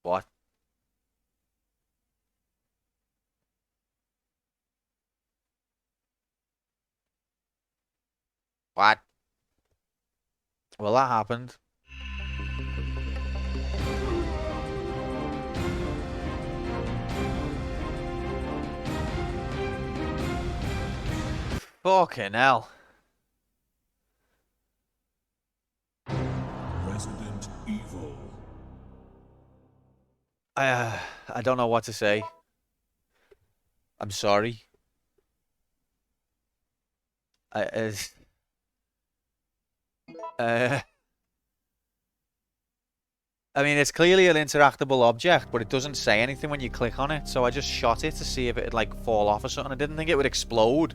What? What? Well, that happened. Fucking hell.
Resident Evil.
I don't know what to say. I'm sorry. As I mean, it's clearly an interactable object, but it doesn't say anything when you click on it. So I just shot it to see if it'd like fall off or something. I didn't think it would explode.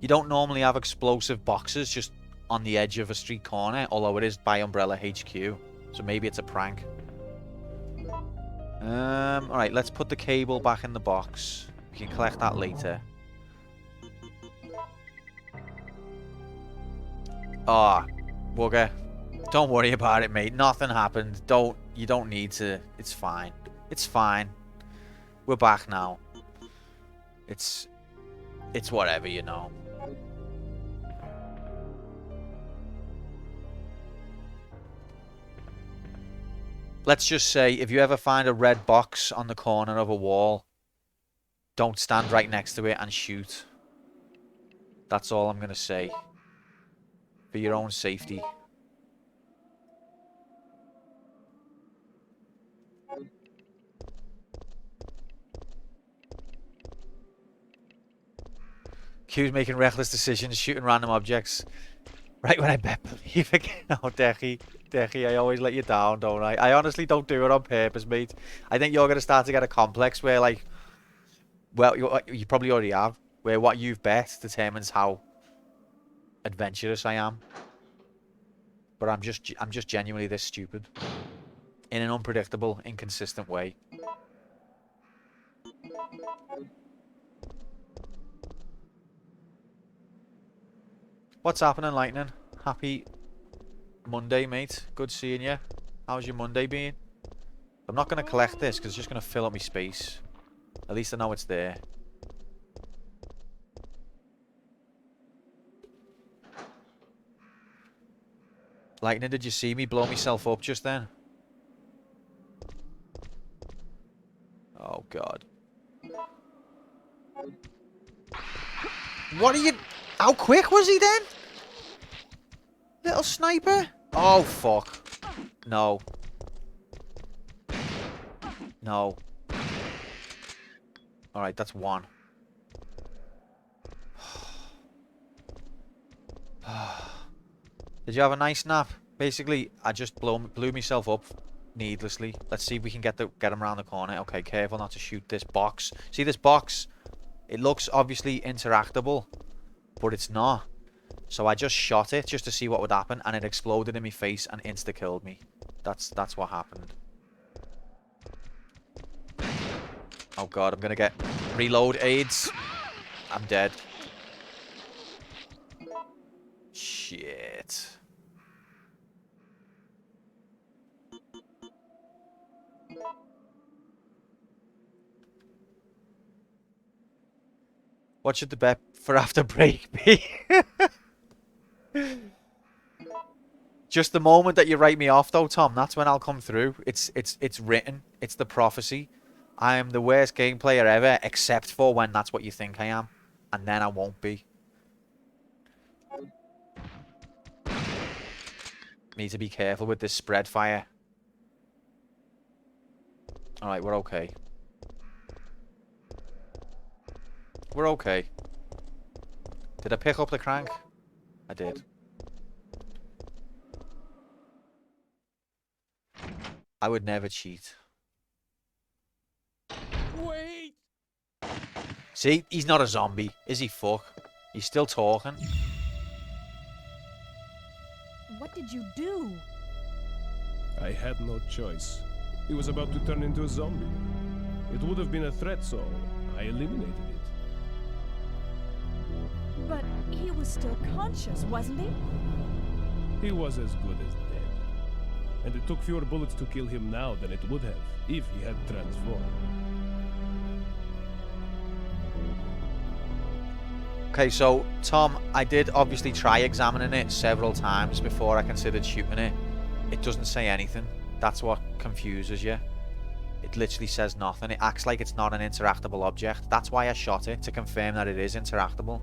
You don't normally have explosive boxes just on the edge of a street corner, although it is by Umbrella HQ. So maybe it's a prank. Alright, let's put the cable back in the box. We can collect that later. Ah, Wugger. Don't worry about it, mate. Nothing happened. You don't need to. It's fine. It's fine. We're back now. It's whatever, you know. Let's just say, if you ever find a red box on the corner of a wall, don't stand right next to it and shoot. That's all I'm going to say. For your own safety. Q's making reckless decisions, shooting random objects. Right when I bet believe again. Oh, Dechi, I always let you down, don't I? I honestly don't do it on purpose, mate. I think you're going to start to get a complex where, like, well, you probably already have, where what you've bet determines how adventurous I am. But I'm just genuinely this stupid. In an unpredictable, inconsistent way. What's happening, Lightning? Happy Monday, mate. Good seeing you. How's your Monday been? I'm not going to collect this because it's just going to fill up my space. At least I know it's there. Lightning, did you see me blow myself up just then? Oh, God. What are you... How quick was he then? Little sniper? Oh, fuck. No. No. Alright, that's one. Did you have a nice nap? Basically, I just blew myself up needlessly. Let's see if we can get him around the corner. Okay, careful not to shoot this box. See this box? It looks obviously interactable, but it's not. So I just shot it just to see what would happen, and it exploded in my face and insta-killed me. That's what happened. Oh god, I'm gonna get reload aids. I'm dead. Shit. What should the bet for after break be? Just the moment that you write me off though, Tom, that's when I'll come through. It's written. It's the prophecy. I am the worst game player ever, except for when that's what you think I am. And then I won't be. Need to be careful with this spread fire. Alright, we're okay. We're okay. Did I pick up the crank? I did. I would never cheat.
Wait!
See, he's not a zombie. Is he fuck? He's still talking.
What did you do?
I had no choice. He was about to turn into a zombie. It would have been a threat, so I eliminated it.
But he was still conscious, wasn't he?
He was as good as dead. And it took fewer bullets to kill him now than it would have if he had transformed.
Okay, so Tom, I did obviously try examining it several times before I considered shooting it. It doesn't say anything. That's what confuses you. It literally says nothing. It acts like it's not an interactable object. That's why I shot it, to confirm that it is interactable.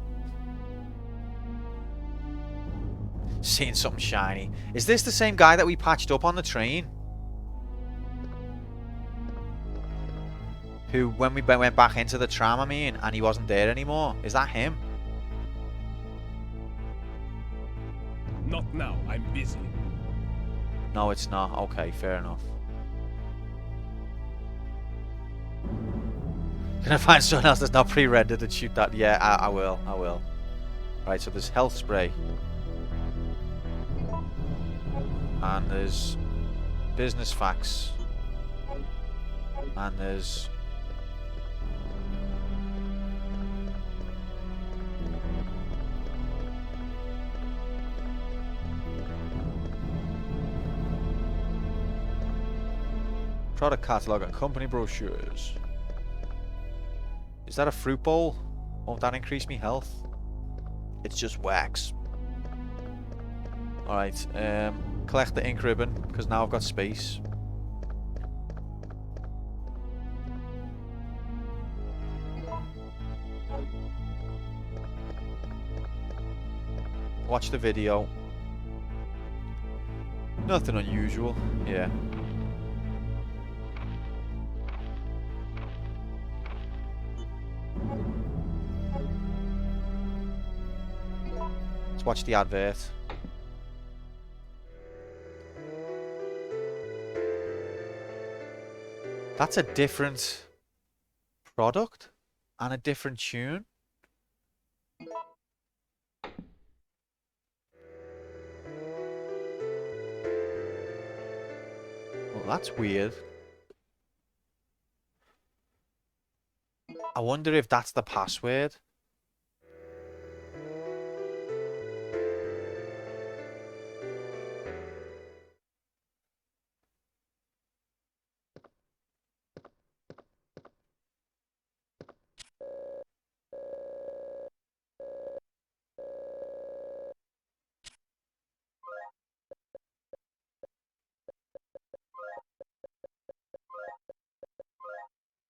Seeing something shiny. Is this the same guy that we patched up on the train? Who, when we went back into the tram, I mean, and he wasn't there anymore? Is that him?
Not now, I'm busy.
No, it's not. Okay, fair enough. Can I find someone else that's not pre-rendered and shoot that? Yeah, I will. I will. Right, so there's health spray. And there's business facts. And there's... product catalog and company brochures. Is that a fruit bowl? Won't that increase me health? It's just wax. Alright, collect the ink ribbon, because now I've got space. Watch the video. Nothing unusual, yeah. Let's watch the advert. That's a different product and a different tune. Well, that's weird. I wonder if that's the password.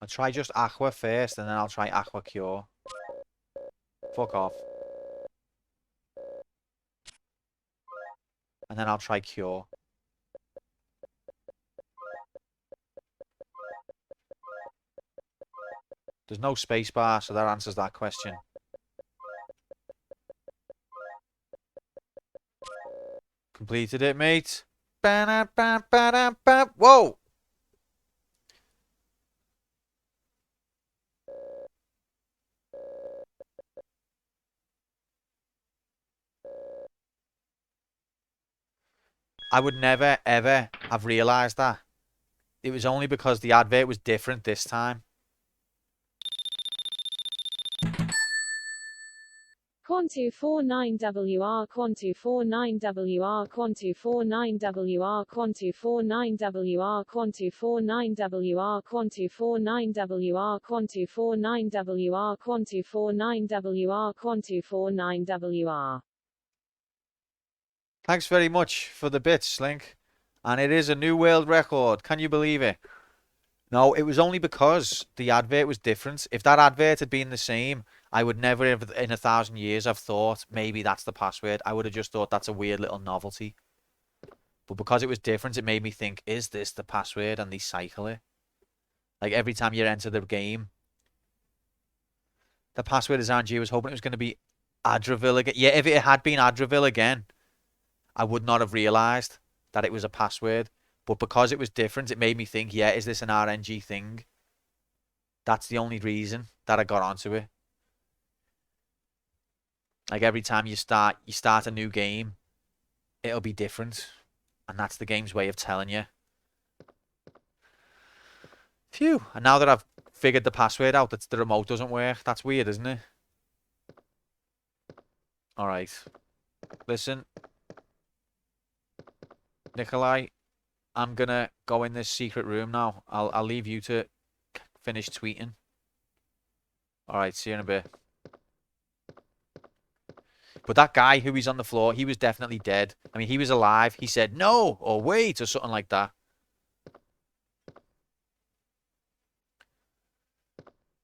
I'll try just Aqua first, and then I'll try Aqua Cure. Fuck off. And then I'll try Cure. There's no spacebar, so that answers that question. Completed it, mate. Ba-da-ba-ba-da-ba. Whoa! I would never, ever have realised that. It was only because the advert was different this time.
Quan249WR Quan249WR Quan249WR Quan249WR Quan249WR Quan249WR Quan249WR Quan249WR Quan249WR.
Thanks very much for the bits, Slink. And it is a new world record. Can you believe it? No, it was only because the advert was different. If that advert had been the same, I would never have, in 1,000 years, have thought maybe that's the password. I would have just thought that's a weird little novelty. But because it was different, it made me think, is this the password? And they cycle it. Like every time you enter the game, the password is RNG. I was hoping it was going to be Adraville again. Yeah, if it had been Adraville again, I would not have realised that it was a password. But because it was different, it made me think, yeah, is this an RNG thing? That's the only reason that I got onto it. Like every time you start a new game, it'll be different. And that's the game's way of telling you. Phew. And now that I've figured the password out, that the remote doesn't work. That's weird, isn't it? Alright. Listen. Nikolai, I'm gonna go in this secret room now. I'll leave you to finish tweeting. Alright, see you in a bit. But that guy who was on the floor, he was definitely dead. I mean, he was alive. He said no or wait or something like that.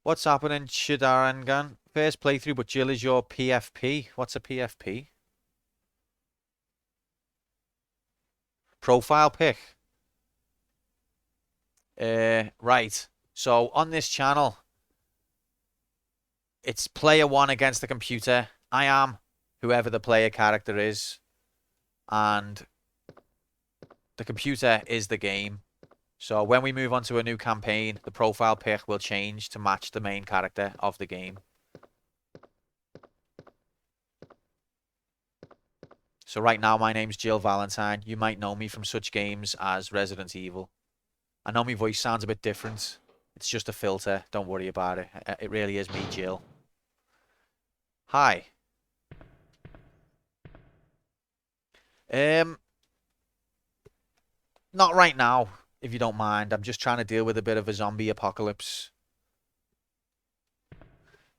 What's happening, Shidarangan? First playthrough, but Jill is your PFP. What's a PFP? Profile pic. Right. So on this channel, it's player one against the computer. I am whoever the player character is, and the computer is the game. So when we move on to a new campaign, the profile pic will change to match the main character of the game. So right now, my name's Jill Valentine. You might know me from such games as Resident Evil. I know my voice sounds a bit different. It's just a filter. Don't worry about it. It really is me, Jill. Hi. Not right now, if you don't mind. I'm just trying to deal with a bit of a zombie apocalypse.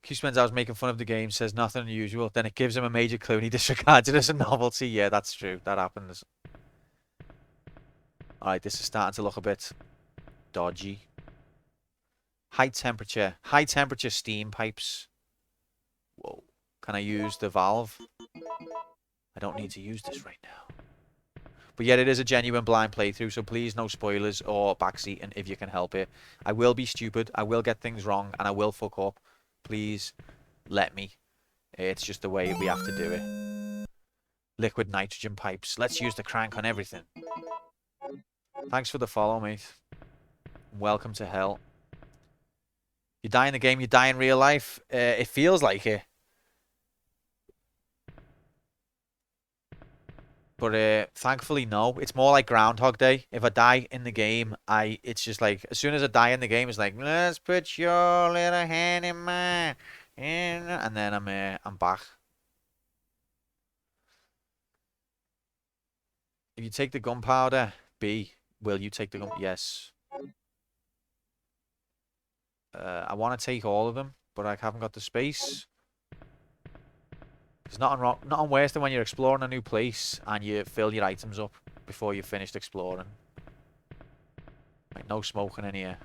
Q-Spence, I was making fun of the game, says nothing unusual. Then it gives him a major clue and he disregards it as a novelty. Yeah, that's true. That happens. Alright, this is starting to look a bit dodgy. High temperature. High temperature steam pipes. Whoa. Can I use the valve? I don't need to use this right now. But yet it is a genuine blind playthrough, so please no spoilers or backseating if you can help it. I will be stupid, I will get things wrong, and I will fuck up. Please let me. It's just the way we have to do it. Liquid nitrogen pipes. Let's use the crank on everything. Thanks for the follow, mate. Welcome to hell. You die in the game, you die in real life. It feels like it. But thankfully, no. It's more like Groundhog Day. If I die in the game, it's just like, as soon as I die in the game, it's like, let's put your little hand in mine. And then I'm back. If you take the gunpowder, B, will you take the gun? Yes. I want to take all of them, but I haven't got the space. There's nothing worse than when you're exploring a new place and you fill your items up before you've finished exploring. Like, no smoking in here.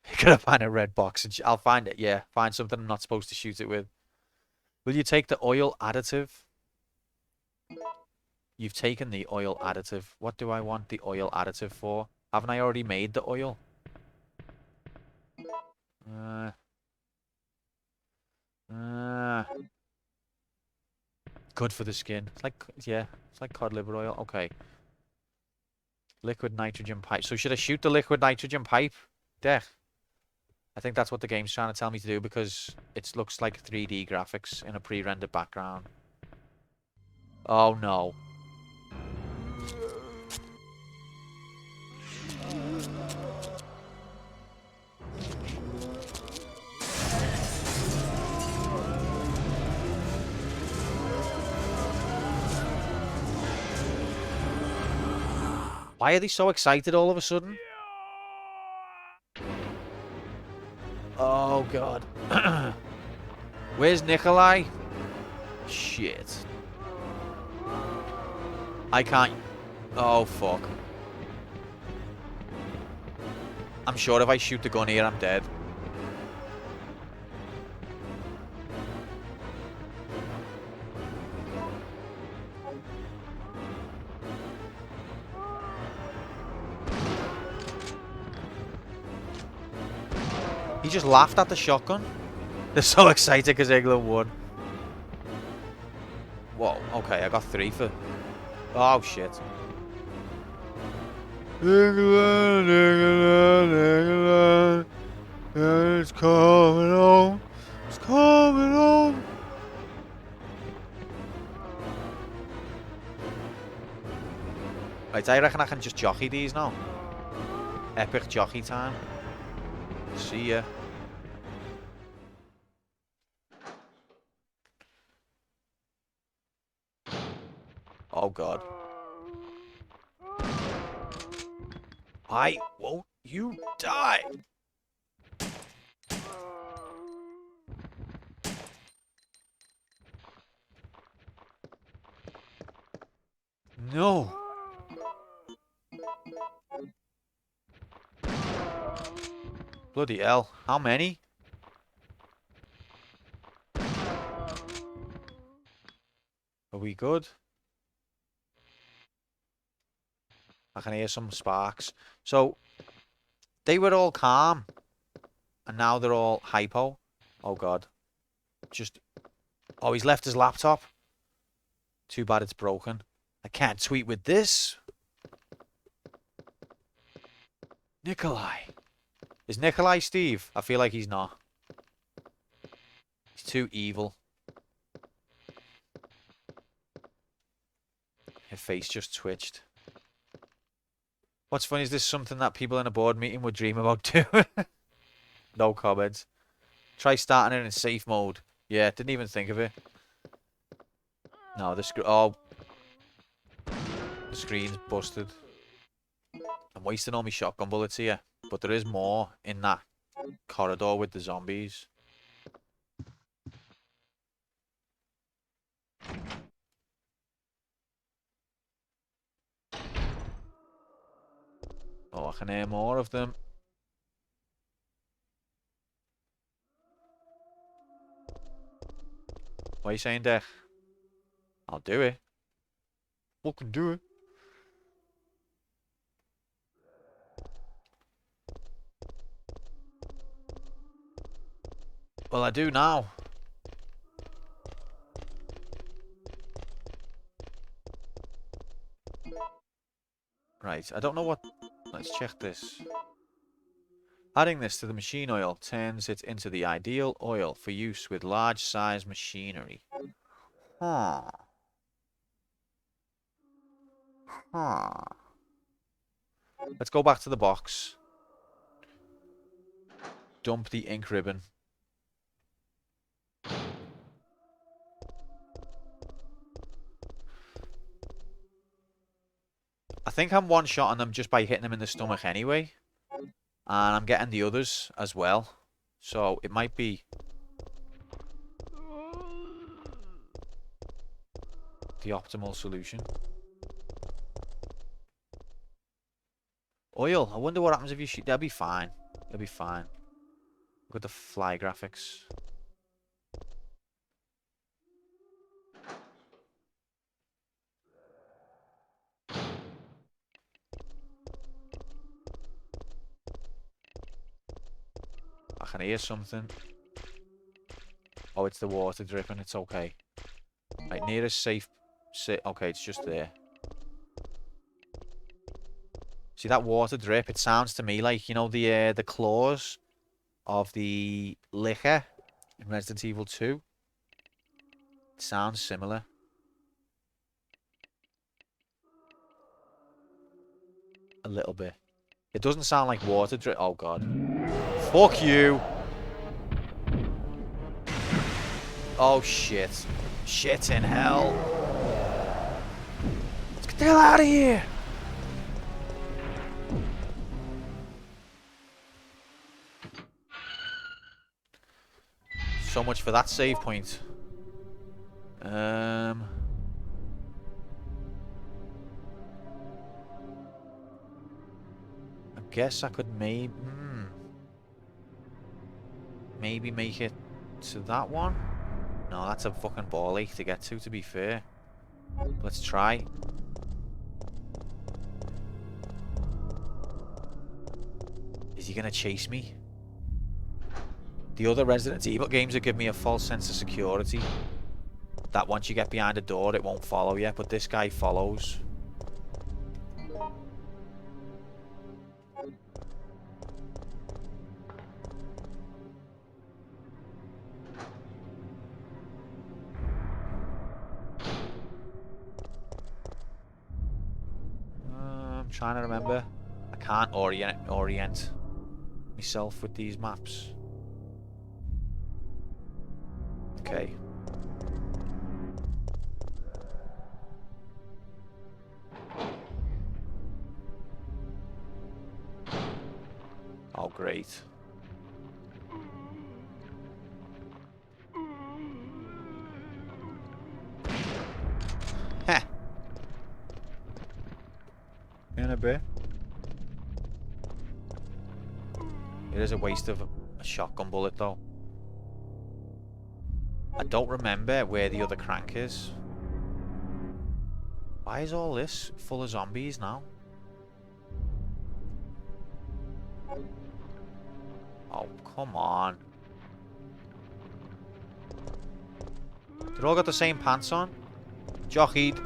You're gonna find a red box. And I'll find it, yeah. Find something I'm not supposed to shoot it with. Will you take the oil additive? You've taken the oil additive. What do I want the oil additive for? Haven't I already made the oil? Good for the skin. It's like, yeah, it's like cod liver oil. Okay. Liquid nitrogen pipe. So should I shoot the liquid nitrogen pipe? Dech. I think that's what the game's trying to tell me to do because it looks like 3D graphics in a pre-rendered background. Oh no. Why are they so excited all of a sudden? Oh god. Where's Nikolai? Shit. I can't... Oh fuck. I'm sure if I shoot the gun here, I'm dead. He just laughed at the shotgun. They're so excited because Iglo won. Whoa, okay, I got 3 for... Oh, shit. England, England, England. It's coming home. It's coming home. Right, I reckon I can just jockey these now. Epic jockey time. See ya. Oh god. Why won't you die? No. Bloody hell. How many? Are we good? I can hear some sparks. So, they were all calm. And now they're all hypo. Oh, God. Just... Oh, he's left his laptop. Too bad it's broken. I can't tweet with this. Nikolai. Is Nikolai Steve? I feel like he's not. He's too evil. Her face just twitched. What's funny is this something that people in a board meeting would dream about doing. No comments. Try starting it in safe mode. Yeah, didn't even think of it. No, the screen's busted. I'm wasting all my shotgun bullets here. But there is more in that corridor with the zombies. Oh, I can hear more of them. What are you saying, Dech? I'll do it. Fucking do it. Well, I do now. Right, I don't know what... Let's check this. Adding this to the machine oil turns it into the ideal oil for use with large-size machinery. Huh. Huh. Let's go back to the box. Dump the ink ribbon. I think I'm one-shotting them just by hitting them in the stomach anyway. And I'm getting the others as well. So it might be the optimal solution. Oil. I wonder what happens if you shoot. They'll be fine. They'll be fine. Look at the fly graphics. I can hear something. Oh, it's the water dripping. It's okay. Right, nearest safe... Okay, it's just there. See that water drip? It sounds to me like, you know, the claws of the liquor in Resident Evil 2. It sounds similar. A little bit. It doesn't sound like water drip. Oh, God. Fuck you! Oh, shit. Shit in hell. Let's get the hell out of here! So much for that save point. I guess I could maybe make it to that one. No, that's a fucking ball ache to get to be fair. Let's try. Is he gonna chase me? The other Resident Evil games have given me a false sense of security. That once you get behind a door, it won't follow you, but this guy follows. I'm trying to remember. I can't orient myself with these maps. Okay. Oh, great. Heh. bit. It is a waste of a shotgun bullet, though. I don't remember where the other crank is. Why is all this full of zombies now? Oh, come on. They all got the same pants on? Jockeyed.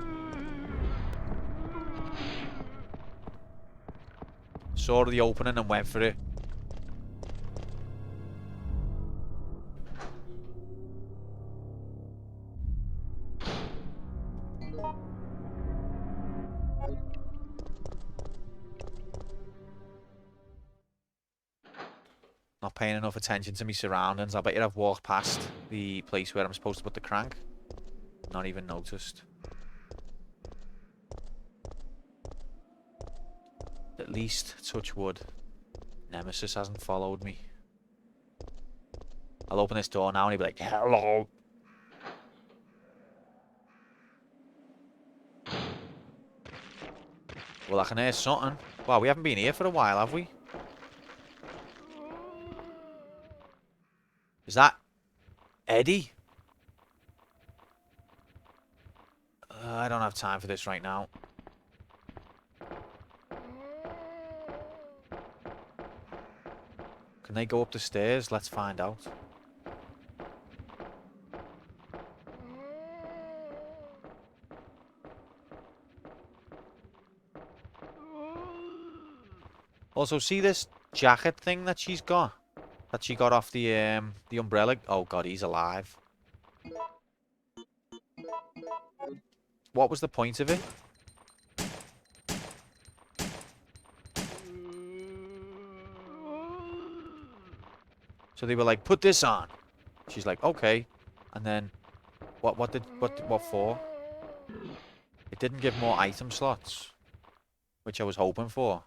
Saw the opening and went for it. Not paying enough attention to my surroundings. I bet you I've walked past the place where I'm supposed to put the crank. Not even noticed. At least, touch wood, Nemesis hasn't followed me. I'll open this door now and he'll be like, hello. Well, I can hear something. Wow, we haven't been here for a while, have we? Is that Eddie? I don't have time for this right now. Can they go up the stairs? Let's find out. Also, see this jacket thing that she's got? That she got off the umbrella? Oh god, he's alive. What was the point of it? So they were like, put this on. She's like, okay. And then, what for? It didn't give more item slots, which I was hoping for.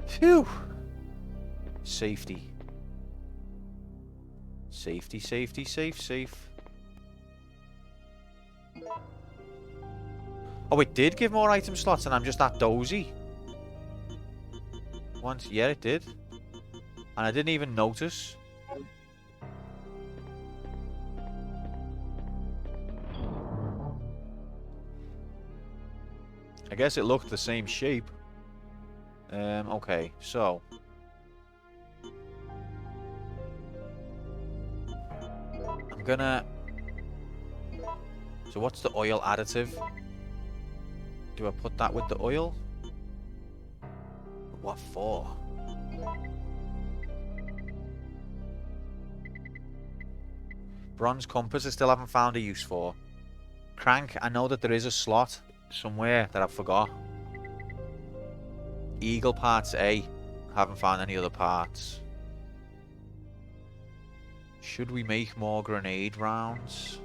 Phew. Safety. Safety, safety, safe. Oh, it did give more item slots and I'm just that dozy. Once, yeah, it did. And I didn't even notice. I guess it looked the same shape. Okay, so. I'm gonna... So what's the oil additive? Do I put that with the oil? What for? Bronze compass I still haven't found a use for. Crank, I know that there is a slot somewhere that I forgot. Eagle parts A. Haven't found any other parts. Should we make more grenade rounds?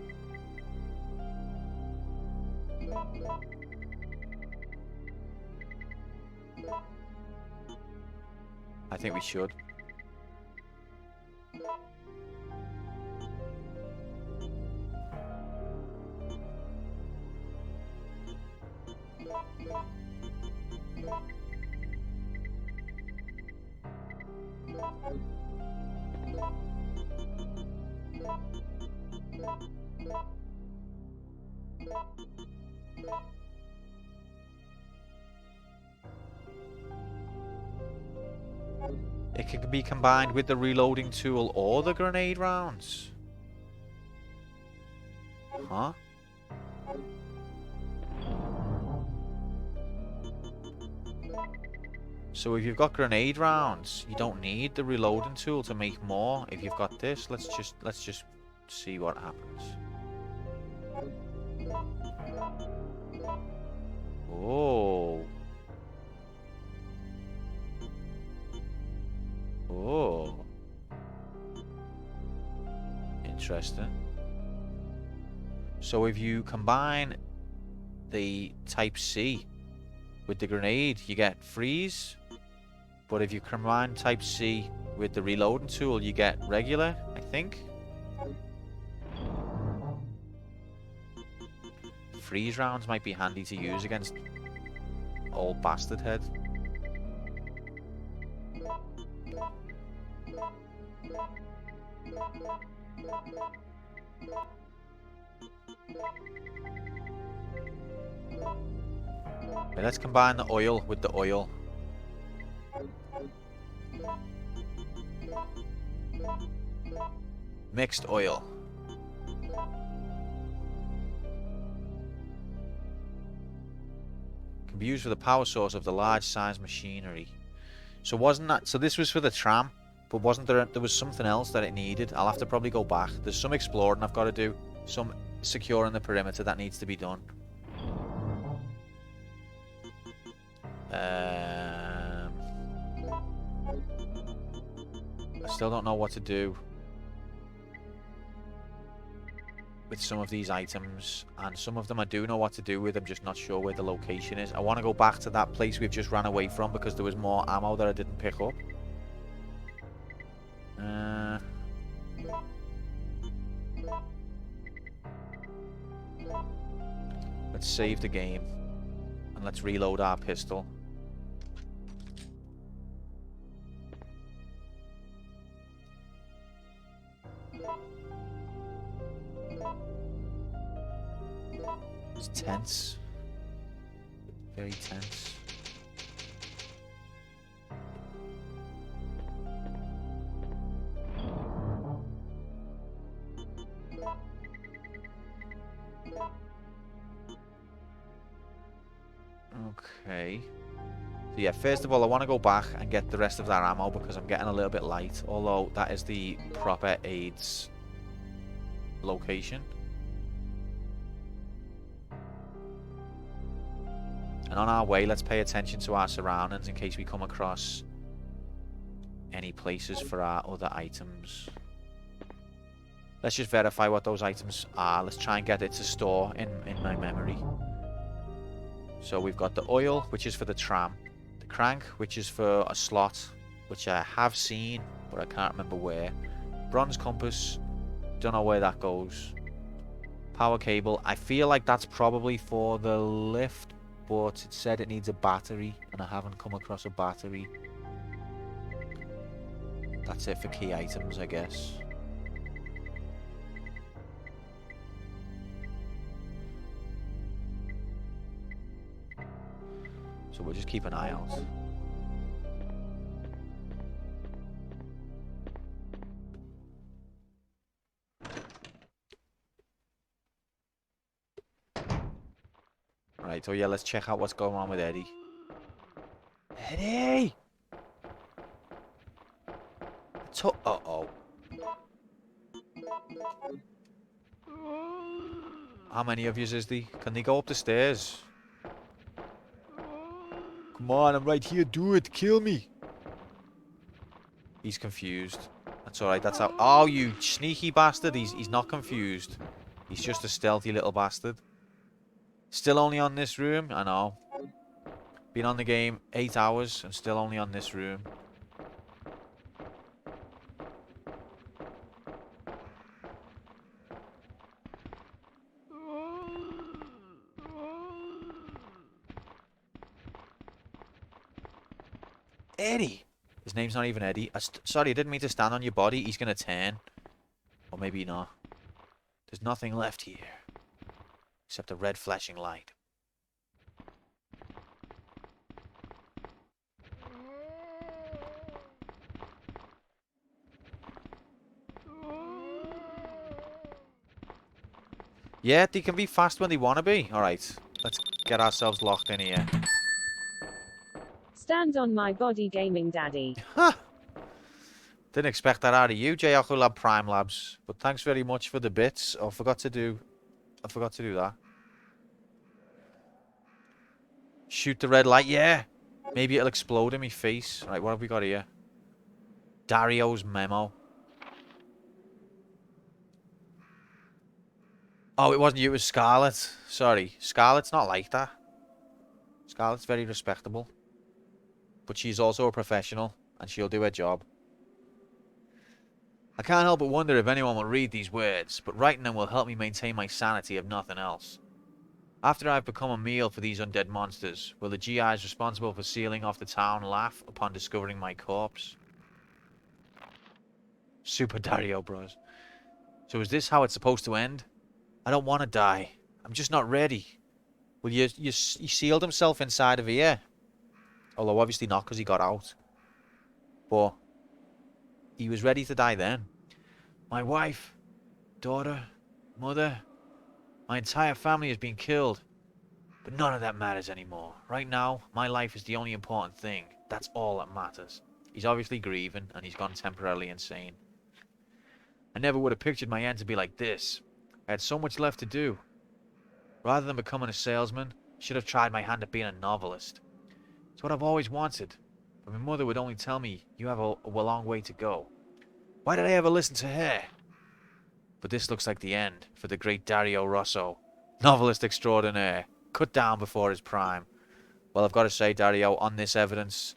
I think we should. It can be combined with the reloading tool or the grenade rounds. Huh? So if you've got grenade rounds, you don't need the reloading tool to make more. If you've got this, let's just see what happens. Oh. Oh. Interesting. So if you combine the Type C with the grenade, you get freeze. But if you combine Type C with the reloading tool, you get regular, I think. freeze rounds might be handy to use against old bastard head. Okay, let's combine the oil with the oil. Mixed oil. Can be used for the power source of the large size machinery. So wasn't that, so this was for the tram, but wasn't there was something else that it needed? I'll have to probably go back. There's some exploring I've got to do, some securing the perimeter that needs to be done. I still don't know what to do with some of these items, and some of them I do know what to do with. I'm just not sure where the location is. I want to go back to that place we've just ran away from because there was more ammo that I didn't pick up. Let's save the game and let's reload our pistol. It's tense. Very tense. Okay. So yeah, first of all, I want to go back and get the rest of that ammo because I'm getting a little bit light. Although that is the proper AIDS location. And on our way, let's pay attention to our surroundings in case we come across any places for our other items. Let's just verify what those items are. Let's try and get it to store in my memory. So we've got the oil, which is for the tram. The crank, which is for a slot, which I have seen, but I can't remember where. Bronze compass, don't know where that goes. Power cable, I feel like that's probably for the lift, but it said it needs a battery, and I haven't come across a battery. That's it for key items, I guess. So we'll just keep an eye out. Right, oh yeah, let's check out what's going on with Eddie. Eddie! Uh-oh. How many of yous is there? Can they go up the stairs? Come on, I'm right here. Do it. Kill me. He's confused. That's alright. That's how... Oh, you sneaky bastard. He's not confused. He's just a stealthy little bastard. Still only on this room? I know. Been on the game 8 hours and still only on this room. Eddie! His name's not even Eddie. Sorry, I didn't mean to stand on your body. He's gonna turn. Or maybe not. There's nothing left here. Except a red flashing light. Yeah, they can be fast when they want to be. Alright, let's get ourselves locked in here.
Stand on my body, gaming daddy.
Huh. Didn't expect that out of you, Lab Prime Labs. But thanks very much for the bits. I forgot to do that. Shoot the red light, yeah. Maybe it'll explode in my face. Right, what have we got here? Dario's memo. Oh, it wasn't you, it was Scarlet. Sorry. Scarlet's not like that. Scarlet's very respectable. But she's also a professional, and she'll do her job. I can't help but wonder if anyone will read these words, but writing them will help me maintain my sanity if nothing else. After I've become a meal for these undead monsters, will the GIs responsible for sealing off the town laugh upon discovering my corpse? Super Dario Bros. So is this how it's supposed to end? I don't want to die. I'm just not ready. Well, he sealed himself inside of here. Although obviously not because he got out. But he was ready to die then. My wife, daughter, mother, my entire family has been killed. But none of that matters anymore. Right now, my life is the only important thing. That's all that matters. He's obviously grieving and he's gone temporarily insane. I never would have pictured my end to be like this. I had so much left to do. Rather than becoming a salesman, I should have tried my hand at being a novelist. It's what I've always wanted. But my mother would only tell me, you have a long way to go. Why did I ever listen to her? But this looks like the end for the great Dario Rosso, novelist extraordinaire, cut down before his prime. Well, I've got to say, Dario, on this evidence,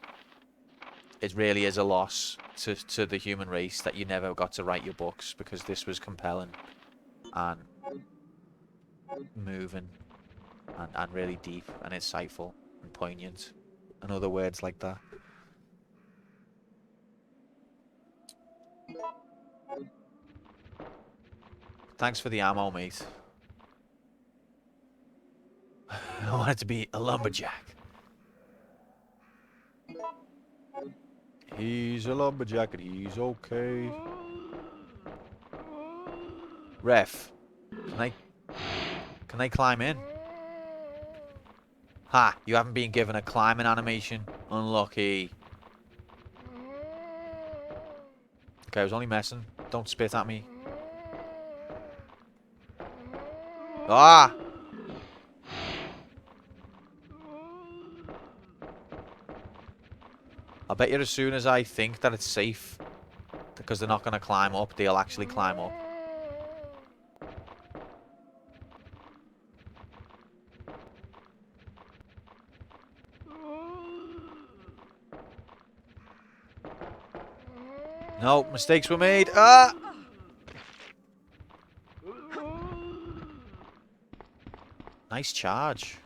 it really is a loss to the human race that you never got to write your books, because this was compelling and moving and really deep and insightful and poignant and other words like that. Thanks for the ammo, mate. I want it to be a lumberjack. He's a lumberjack and he's okay. Ref, can I climb in? Ha, you haven't been given a climbing animation. Unlucky. Okay, I was only messing. Don't spit at me. Ah! I bet you as soon as I think that it's safe, because they're not going to climb up, they'll actually climb up. No, mistakes were made. Ah! Nice charge.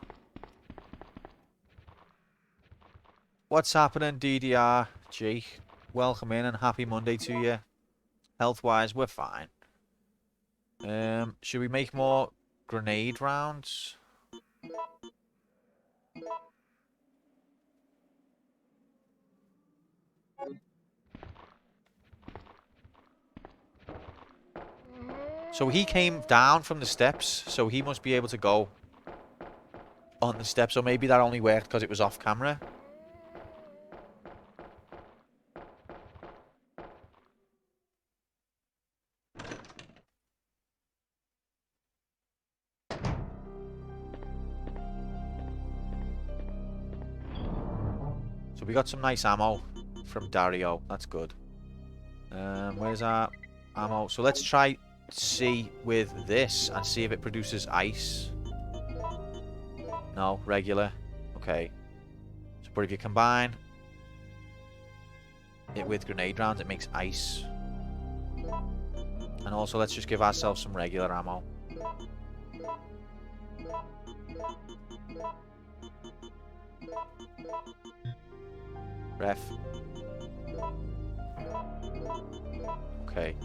What's happening, DDR? Jake, welcome in and happy Monday to you. Health-wise, we're fine. Should we make more grenade rounds? So he came down from the steps, so he must be able to go on the steps, or maybe that only worked because it was off camera. So we got some nice ammo from Dario. That's good. Where's our ammo? So let's try C with this and see if it produces ice. No, regular. Okay. So, but if you combine it with grenade rounds, it makes ice. And also, let's just give ourselves some regular ammo. Ref. Okay.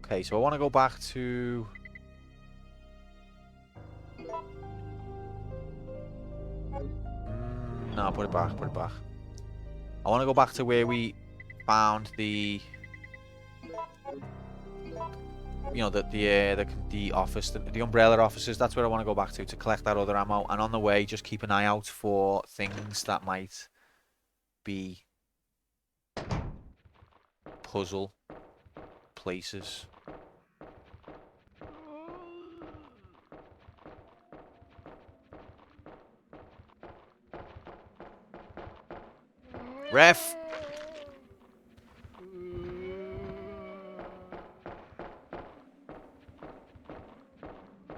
Okay, so I want to go back to... no, put it back, put it back. I want to go back to where we found the... you know, the office, the umbrella offices. That's where I want to go back to collect that other ammo. And on the way, just keep an eye out for things that might be puzzle places. Ref!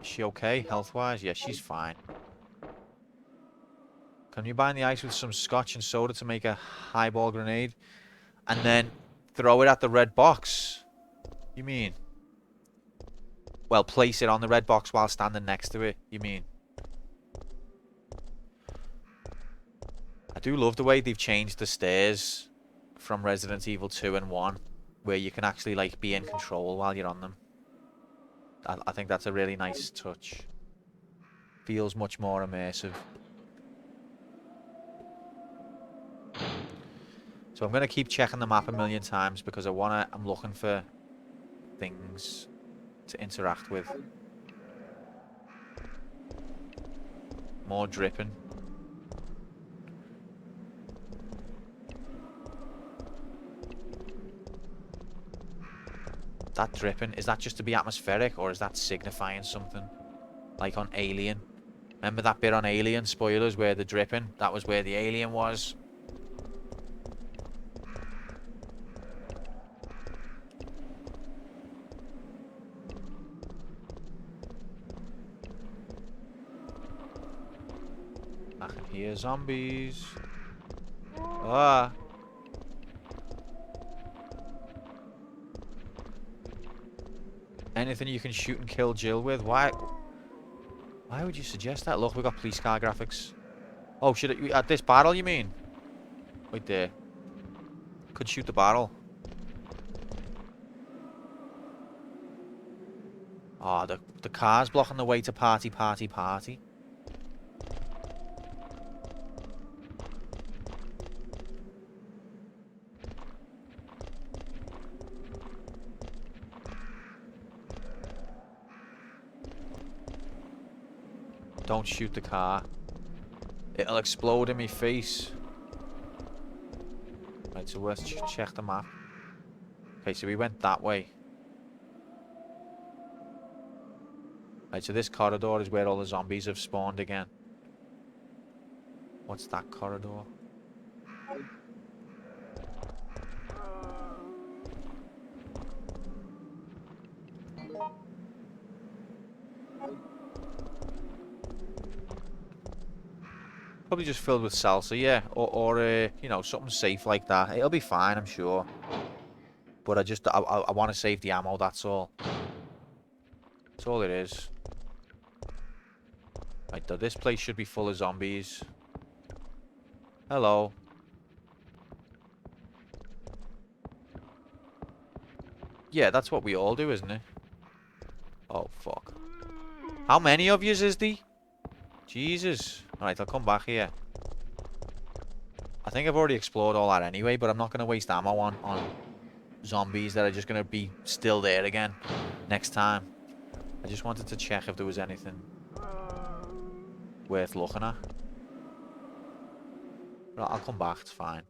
Is she okay, health-wise? Yeah, she's fine. Can you bind the ice with some scotch and soda to make a highball grenade? And then throw it at the red box? You mean? Well, place it on the red box while standing next to it, you mean? I do love the way they've changed the stairs from Resident Evil 2 and 1, where you can actually, like, be in control while you're on them. I think that's a really nice touch. Feels much more immersive. So I'm going to keep checking the map a million times because I'm looking for things to interact with. More dripping. That dripping, is that just to be atmospheric or is that signifying something? Like on Alien. Remember that bit on Alien, spoilers, where the dripping? That was where the alien was. I can hear zombies. Ah. Anything you can shoot and kill Jill with? Why would you suggest that? Look, we got police car graphics. Oh, should it at this barrel you mean? Right there. Could shoot the barrel. Oh, the car's blocking the way to party. Don't shoot the car. It'll explode in my face. Right, so let's check the map. Okay, so we went that way. Right, so this corridor is where all the zombies have spawned again. What's that corridor? Probably just filled with salsa, yeah. Or you know, something safe like that. It'll be fine, I'm sure. But I want to save the ammo, that's all. That's all it is. Right, though, this place should be full of zombies. Hello. Yeah, that's what we all do, isn't it? Oh, fuck. How many of yous is there? Jesus. Alright, I'll come back here. I think I've already explored all that anyway, but I'm not going to waste ammo on zombies that are just going to be still there again next time. I just wanted to check if there was anything worth looking at. Right, I'll come back, it's fine.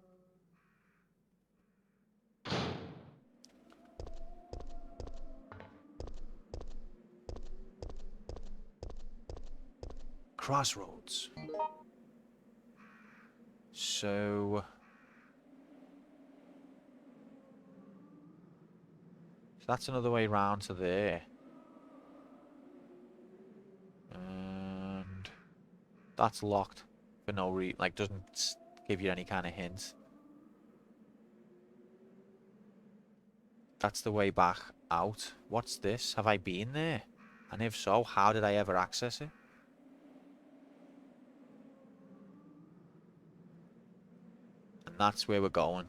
Crossroads. So that's another way round to there. And that's locked for no reason, like doesn't give you any kind of hint. That's the way back out. What's this? Have I been there? And if so, how did I ever access it? And that's where we're going.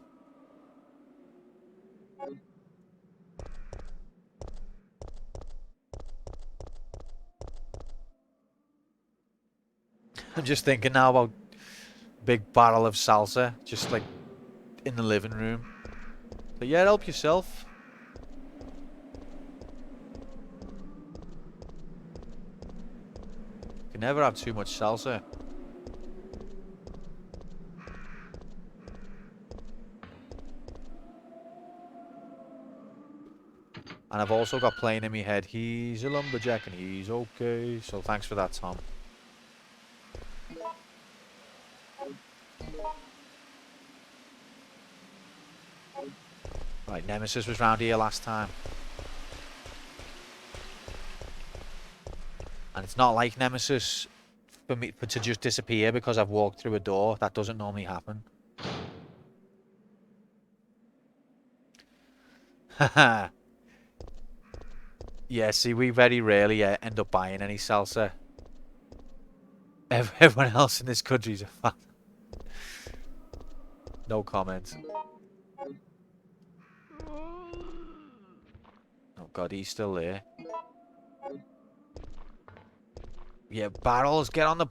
I'm just thinking now about big barrel of salsa, just like in the living room. But yeah, help yourself. You can never have too much salsa. And I've also got playing in my head, he's a lumberjack and he's okay. So thanks for that, Tom. Right, Nemesis was round here last time. And it's not like Nemesis for to just disappear because I've walked through a door. That doesn't normally happen. Haha. Yeah, see, we very rarely end up buying any salsa. Everyone else in this country's a fan. No comment. Oh god, he's still there. Yeah, barrels, get on the